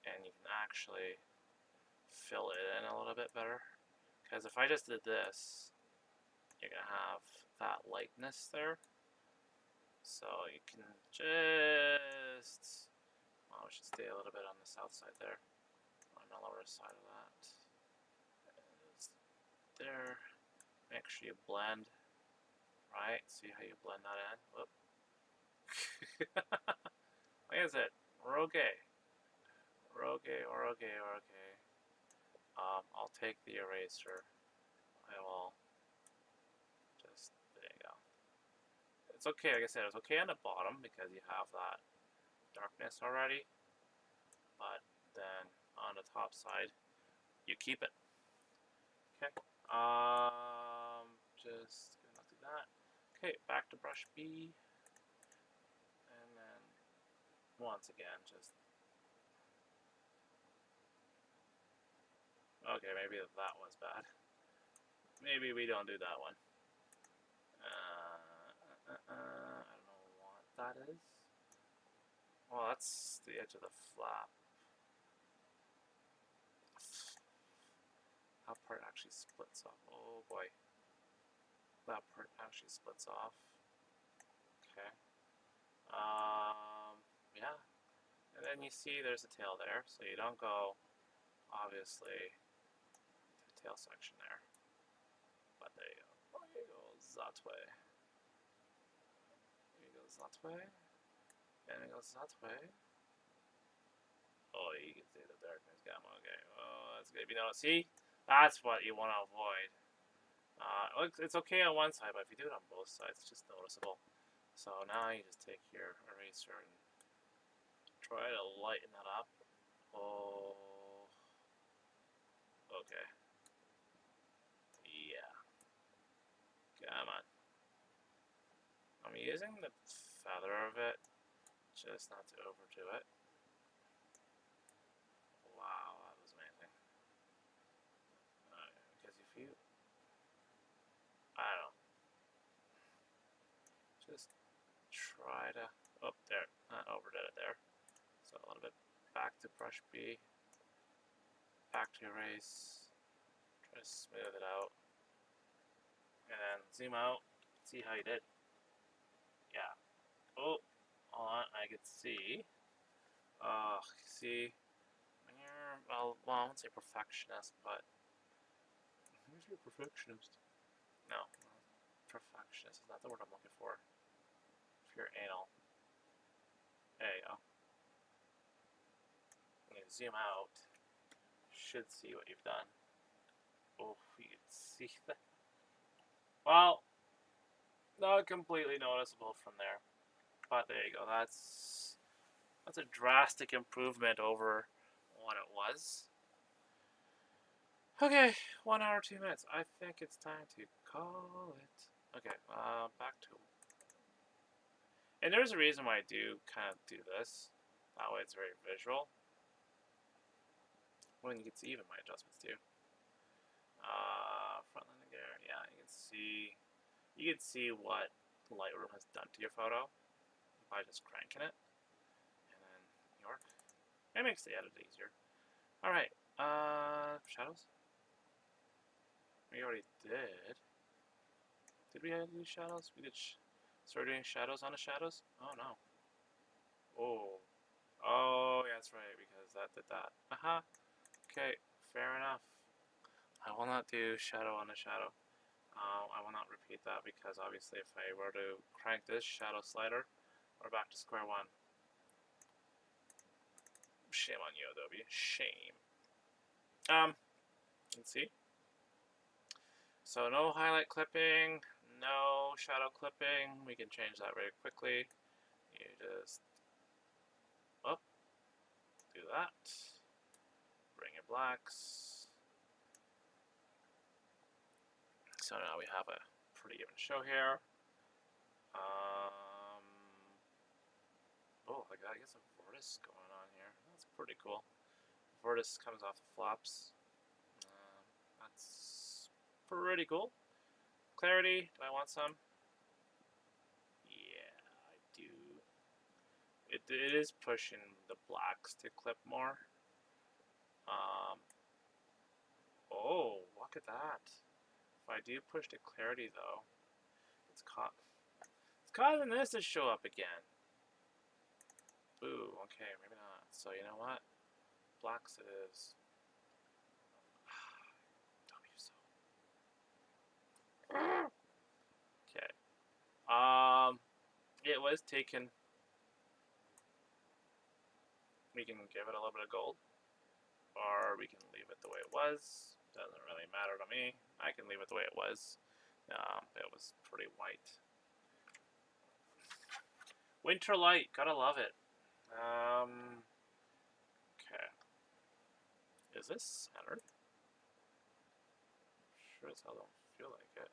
and you can actually fill it in a little bit better. Because if I just did this, you're going to have that lightness there. So you can just, we should stay a little bit on the south side there, on the lower side of that. There, make sure you blend, right? See how you blend that in? Whoop. Like I said, we're okay. We're okay, we're okay, we're okay. I'll take the eraser. I will just, there you go. It's okay, like I said, it's okay on the bottom because you have that darkness already. But then on the top side, you keep it. Okay. Just gonna do that. Okay, back to brush B. And then once again, just okay, maybe that was bad. Maybe we don't do that one. I don't know what that is. Well, that's the edge of the flap. That part actually splits off. Oh boy. That part actually splits off. Okay. Yeah. And then you see there's a tail there, so you don't go, obviously, to the tail section there. But there you go. It goes that way. It goes that way. And it goes that way. Oh, you can see the darkness gamma. Okay. Oh, that's good. You know, see? That's what you want to avoid. It's okay on one side, but if you do it on both sides, it's just noticeable. So now you just take your eraser and try to lighten that up. Oh, okay. Yeah. Come on. I'm using the feather of it, just not to overdo it. Wow, that was amazing. Because if you, I don't know, just try to, oh, there, I overdid it there. So a little bit back to brush B, back to erase, try to smooth it out, and then zoom out, see how you did. Yeah. Oh, hold on, I could see. See, when you're, well, I won't say perfectionist, but who's your perfectionist? No, perfectionist is not the word I'm looking for. If you're anal, there you go. When you zoom out, you should see what you've done. Oh, you can see that. Well, not completely noticeable from there, but there you go. That's a drastic improvement over what it was. Okay, 1 hour, 2 minutes. I think it's time to call it. Okay, back to. And there's a reason why I do kind of do this. That way it's very visual. Well, you can see even my adjustments too. Frontline there, yeah, you can see what Lightroom has done to your photo by just cranking it. And then York. It makes the edit easier. Alright, shadows? We already did. Did we do shadows? We did start doing shadows on the shadows? Oh no. Oh. Oh, yeah, that's right, because that did that. Aha. Okay, fair enough. I will not do shadow on the shadow. I will not repeat that because obviously if I were to crank this shadow slider, we're back to square one. Shame on you, Adobe. Shame. Let's see. So no highlight clipping, no shadow clipping. We can change that very quickly. You just do that. Bring your blacks. So now we have a pretty even show here. Oh, I guess a vortex going on here. That's pretty cool. Vortex comes off the flops. That's pretty cool. Clarity, do I want some? Yeah, I do. It is pushing the blacks to clip more. Oh, look at that. If I do push the clarity though, it's causing this to show up again. Ooh, okay, maybe not. So you know what? Blacks it is. Don't be so. Okay. It was taken. We can give it a little bit of gold, or we can leave it the way it was. Doesn't really matter to me. I can leave it the way it was. It was pretty white. Winter light, gotta love it. Okay. Is this centered? Sure as hell don't feel like it.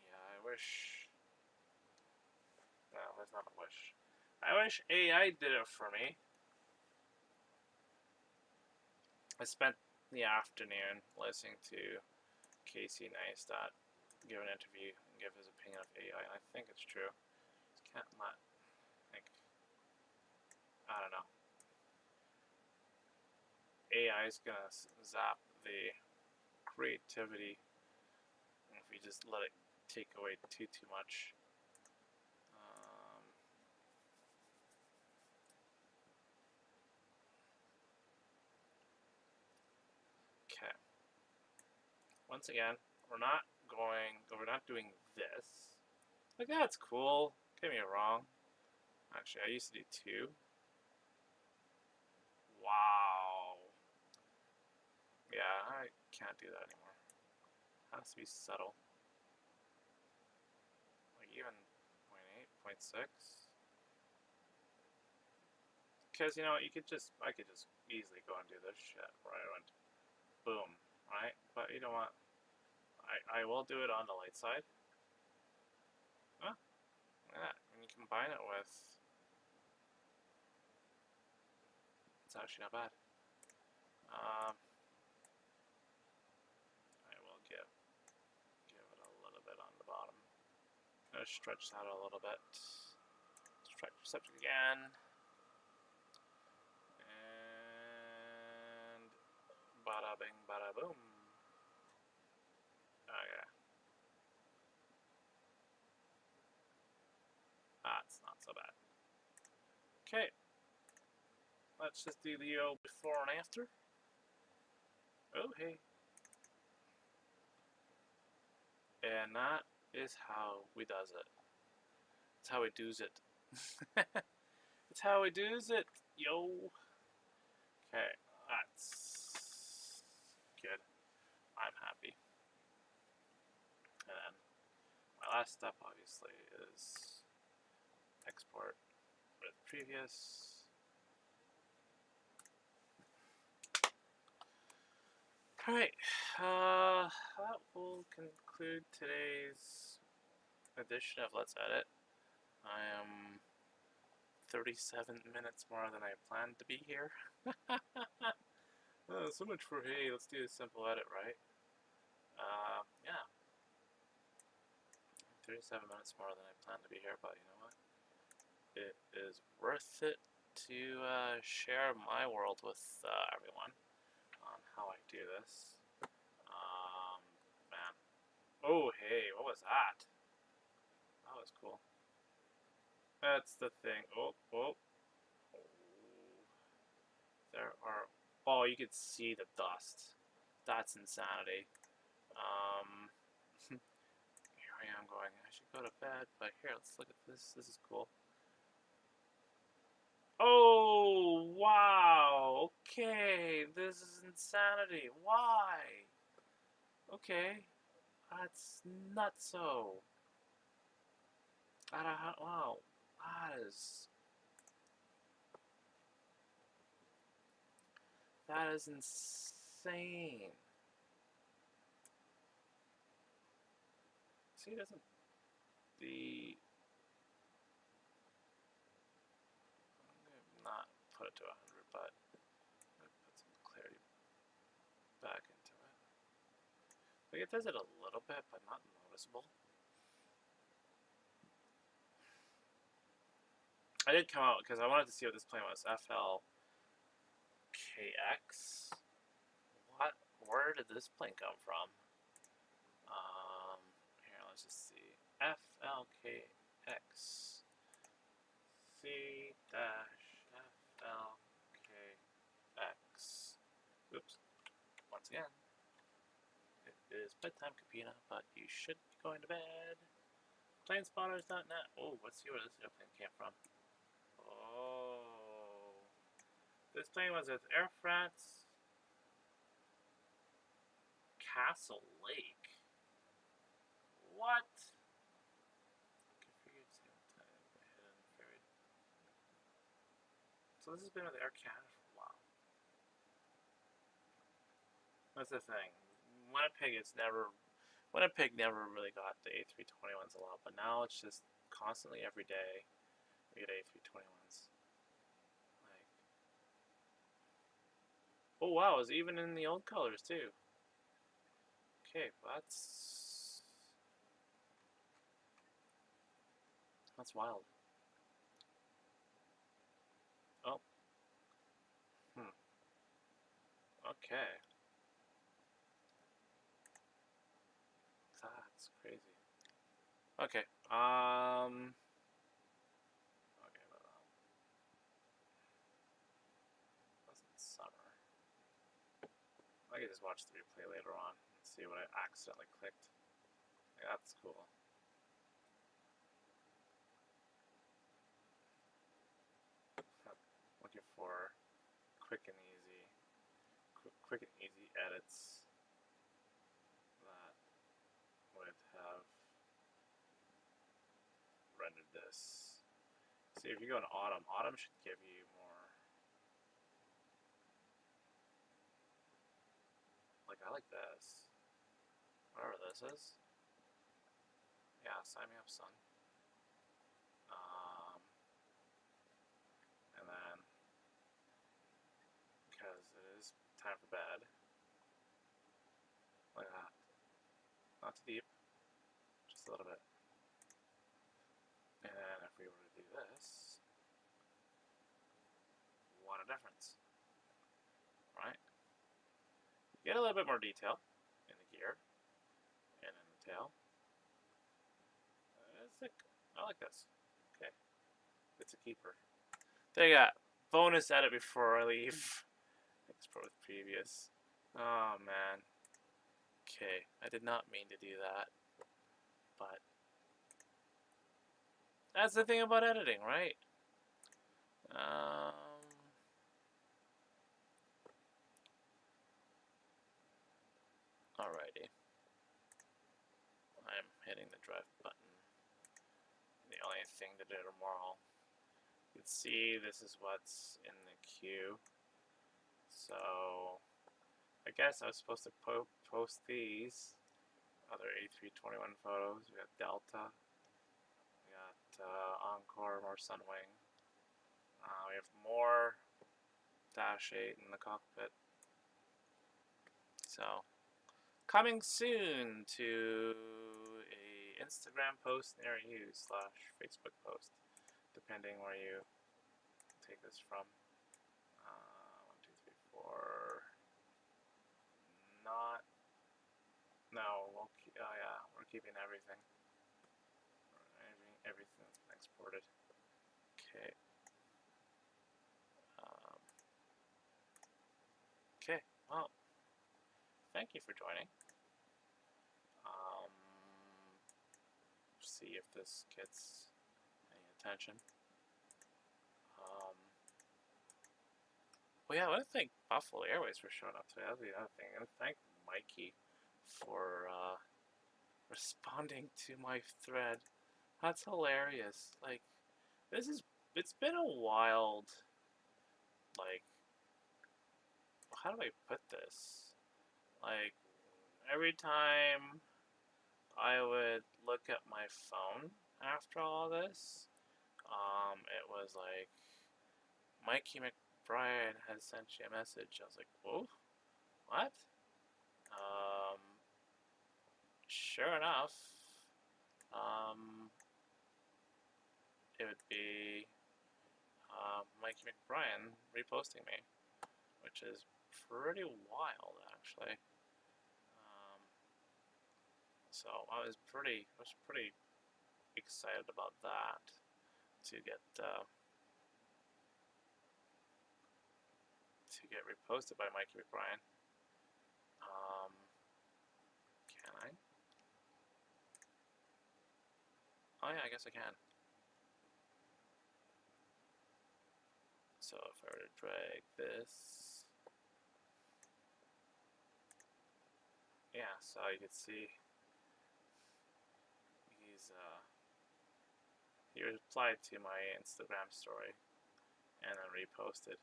Yeah, I wish. No, that's not a wish. I wish AI did it for me. I spent the afternoon listening to Casey Neistat give an interview and give his opinion of AI, and I think it's true. Just can't not think. I don't know. AI is gonna zap the creativity if we just let it take away too much. Okay. Once again, we're not doing this. Like, that's cool. Get me wrong. Actually, I used to do 2. Wow. Yeah, I can't do that anymore. It has to be subtle. Like even 0.8, 0.6. Because, you know, I could just easily go and do this shit where I went boom, right? But you know what? I will do it on the light side. Huh? Look at that. When you combine it with, it's actually not bad. I will give it a little bit on the bottom. I'm gonna stretch that a little bit. Stretch the subject again. And bada bing, bada boom. Okay. That's not so bad. Okay. Let's just do the old before and after. Oh, hey. And that is how we does it. It's how we does it. It's how we does it, yo. Okay, that's good. I'm happy. And then my last step, obviously, is export with previous. Alright, that will conclude today's edition of Let's Edit. I am 37 minutes more than I planned to be here. Oh, so much for, hey, let's do a simple edit, right? Yeah. 37 minutes more than I planned to be here, but you know what? It is worth it to share my world with everyone on how I do this. Man. Oh, hey, what was that? That was cool. That's the thing. Oh. There are. Oh, you could see the dust. That's insanity. Here I am going, I should go to bed, but here, let's look at this. This is cool. Oh, wow. Okay, this is insanity. Why? Okay, that's nutso. Wow, that is insane. See, it doesn't the I'm gonna not put it to 100, but I'm gonna put some clarity back into it. Like it does it a little bit, but not noticeable. I did come out because I wanted to see what this plane was. FLKX. What? Where did this plane come from? Here, let's just see. FLKX. C-FLKX. Oops. Once again, it is bedtime, Capina, but you should be going to bed. Planespotters.net. Oh, let's see where this airplane came from. Oh. This plane was with Air France Castle Lake. What? So this has been with Air Canada for a while. That's the thing. Winnipeg never really got the A321s a lot, but now it's just constantly every day we get A321s. Like, oh wow, it's even in the old colors too. Okay, that's wild. Oh. Okay. That's crazy. Okay. Okay, but wasn't summer. I can just watch the replay later on and see what I accidentally clicked. Yeah, that's cool. Looking for quick and easy edits that would have rendered this. See, if you go in autumn should give you more. Like, I like this. Whatever this is. Yeah, sign me up, son. And then, because it is time for bed. Like that. Not too deep. Just a little bit. And then if we were to do this, what a difference. Right? Get a little bit more detail in the gear and in the tail. I like this. Okay. It's a keeper. There you go. Bonus edit before I leave. Export with previous. Oh man. Okay. I did not mean to do that. But that's the thing about editing, right? Alrighty. I'm hitting the drive button. The only thing to do tomorrow. You can see this is what's in the queue. So I guess I was supposed to post these other A321 photos. We got Delta. We got Encore, more Sunwing. We have more Dash 8 in the cockpit. So, coming soon to a Instagram post near you / Facebook post, depending where you take this from. 1, 2, 3, 4. Not. No. We'll keep, oh yeah, we're keeping everything. Everything's been exported. Okay. Okay. Well, thank you for joining. See if this gets any attention. Well, yeah, I want to thank Buffalo Airways for showing up today. That'll be another thing. And thank Mikey for responding to my thread. That's hilarious. Like, it's been a wild, like, how do I put this? Like, every time I would look at my phone after all this, it was like, Mikey McBride has sent you a message. I was like, whoa, what? Sure enough, it would be Mikey McBride reposting me, which is pretty wild, actually. So I was pretty excited about that to get reposted by Mikey McBride. Can I? Oh yeah, I guess I can. So if I were to drag this, yeah, so you can see he replied to my Instagram story and then reposted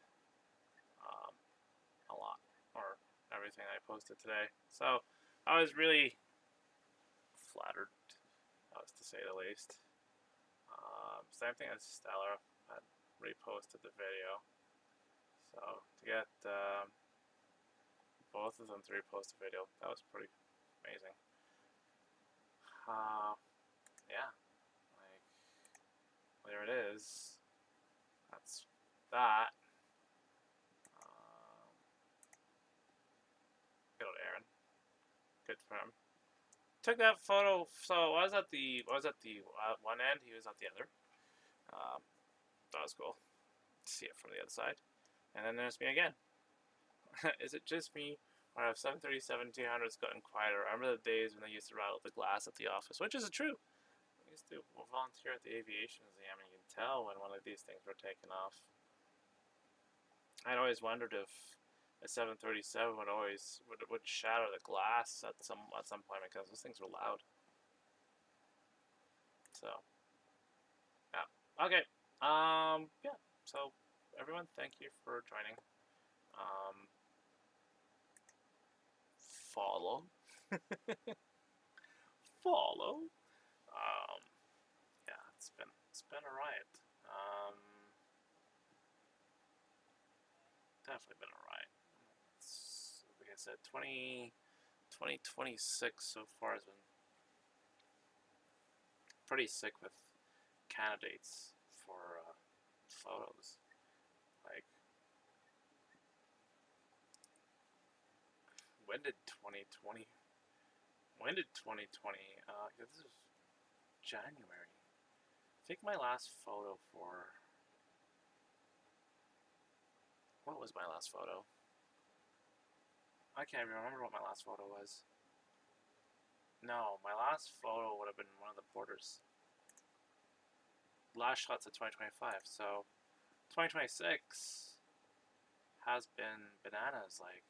a lot, or everything I posted today. So I was really flattered, that was to say the least. Same thing as Stellar had reposted the video. So to get both of them to repost the video, that was pretty amazing. Yeah, like, there it is. That's that. Took that photo. So I was at the one end. He was at the other. Um, that was cool. See it from the other side. And then there's me again. Is it just me, or have 737-200s gotten quieter? I remember the days when they used to rattle the glass at the office, which is true. I used to volunteer at the aviation museum, and you can tell when one of these things were taking off. I'd always wondered if a 737 would shatter the glass at some point because those things were loud. So yeah, okay, yeah. So everyone, thank you for joining. Follow, follow. Um, yeah, it's been a riot. Um, Definitely been a riot. Like I said, 2026 so far has been pretty sick with candidates for photos. Like, when did 2020? When did 2020? This is January. I think my last photo for what was my last photo? I can't even remember what my last photo was. No, my last photo would have been one of the porters. Last shots of 2025. So 2026 has been bananas. Like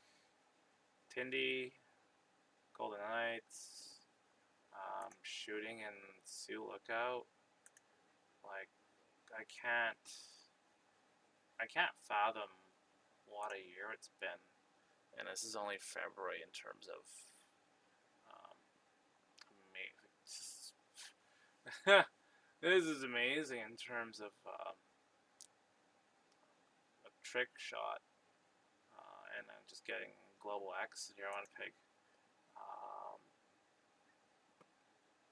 Tindy, Golden Knights, shooting in Sioux Lookout. Like I can't fathom what a year it's been, and this is only February in terms of amazing. This is amazing in terms of a trick shot, and then just getting Global X here on Pig.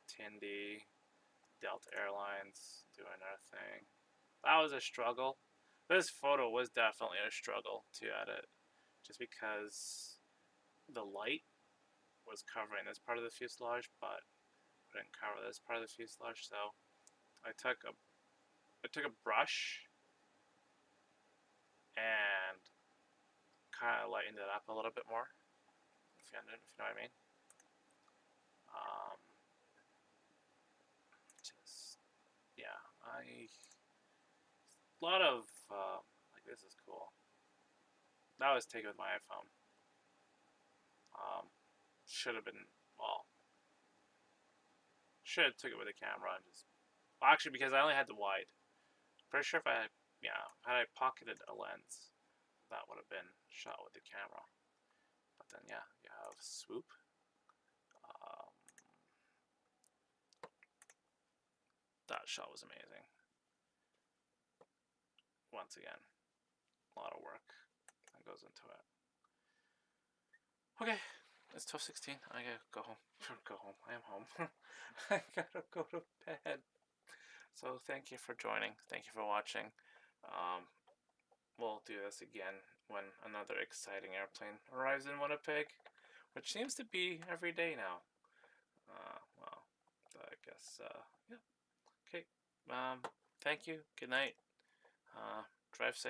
Tindy, Delta Airlines doing their thing. That was a struggle. This photo was definitely a struggle to edit, just because the light was covering this part of the fuselage, but couldn't cover this part of the fuselage. So I took a brush and kind of lightened it up a little bit more, if you know what I mean. Just yeah, a lot of like this is cool. That was taken with my iPhone. Should have been should have took it with a camera and just actually because I only had the wide. Pretty sure if I had I pocketed a lens, that would have been shot with the camera. But then yeah, you have swoop. Um, that shot was amazing. Once again, a lot of work that goes into it. Okay, it's 12:16. I gotta go home. Go home. I am home. I gotta go to bed. So thank you for joining. Thank you for watching. We'll do this again when another exciting airplane arrives in Winnipeg, which seems to be every day now. Well, I guess, yeah. Okay. Thank you. Good night. Drive safe.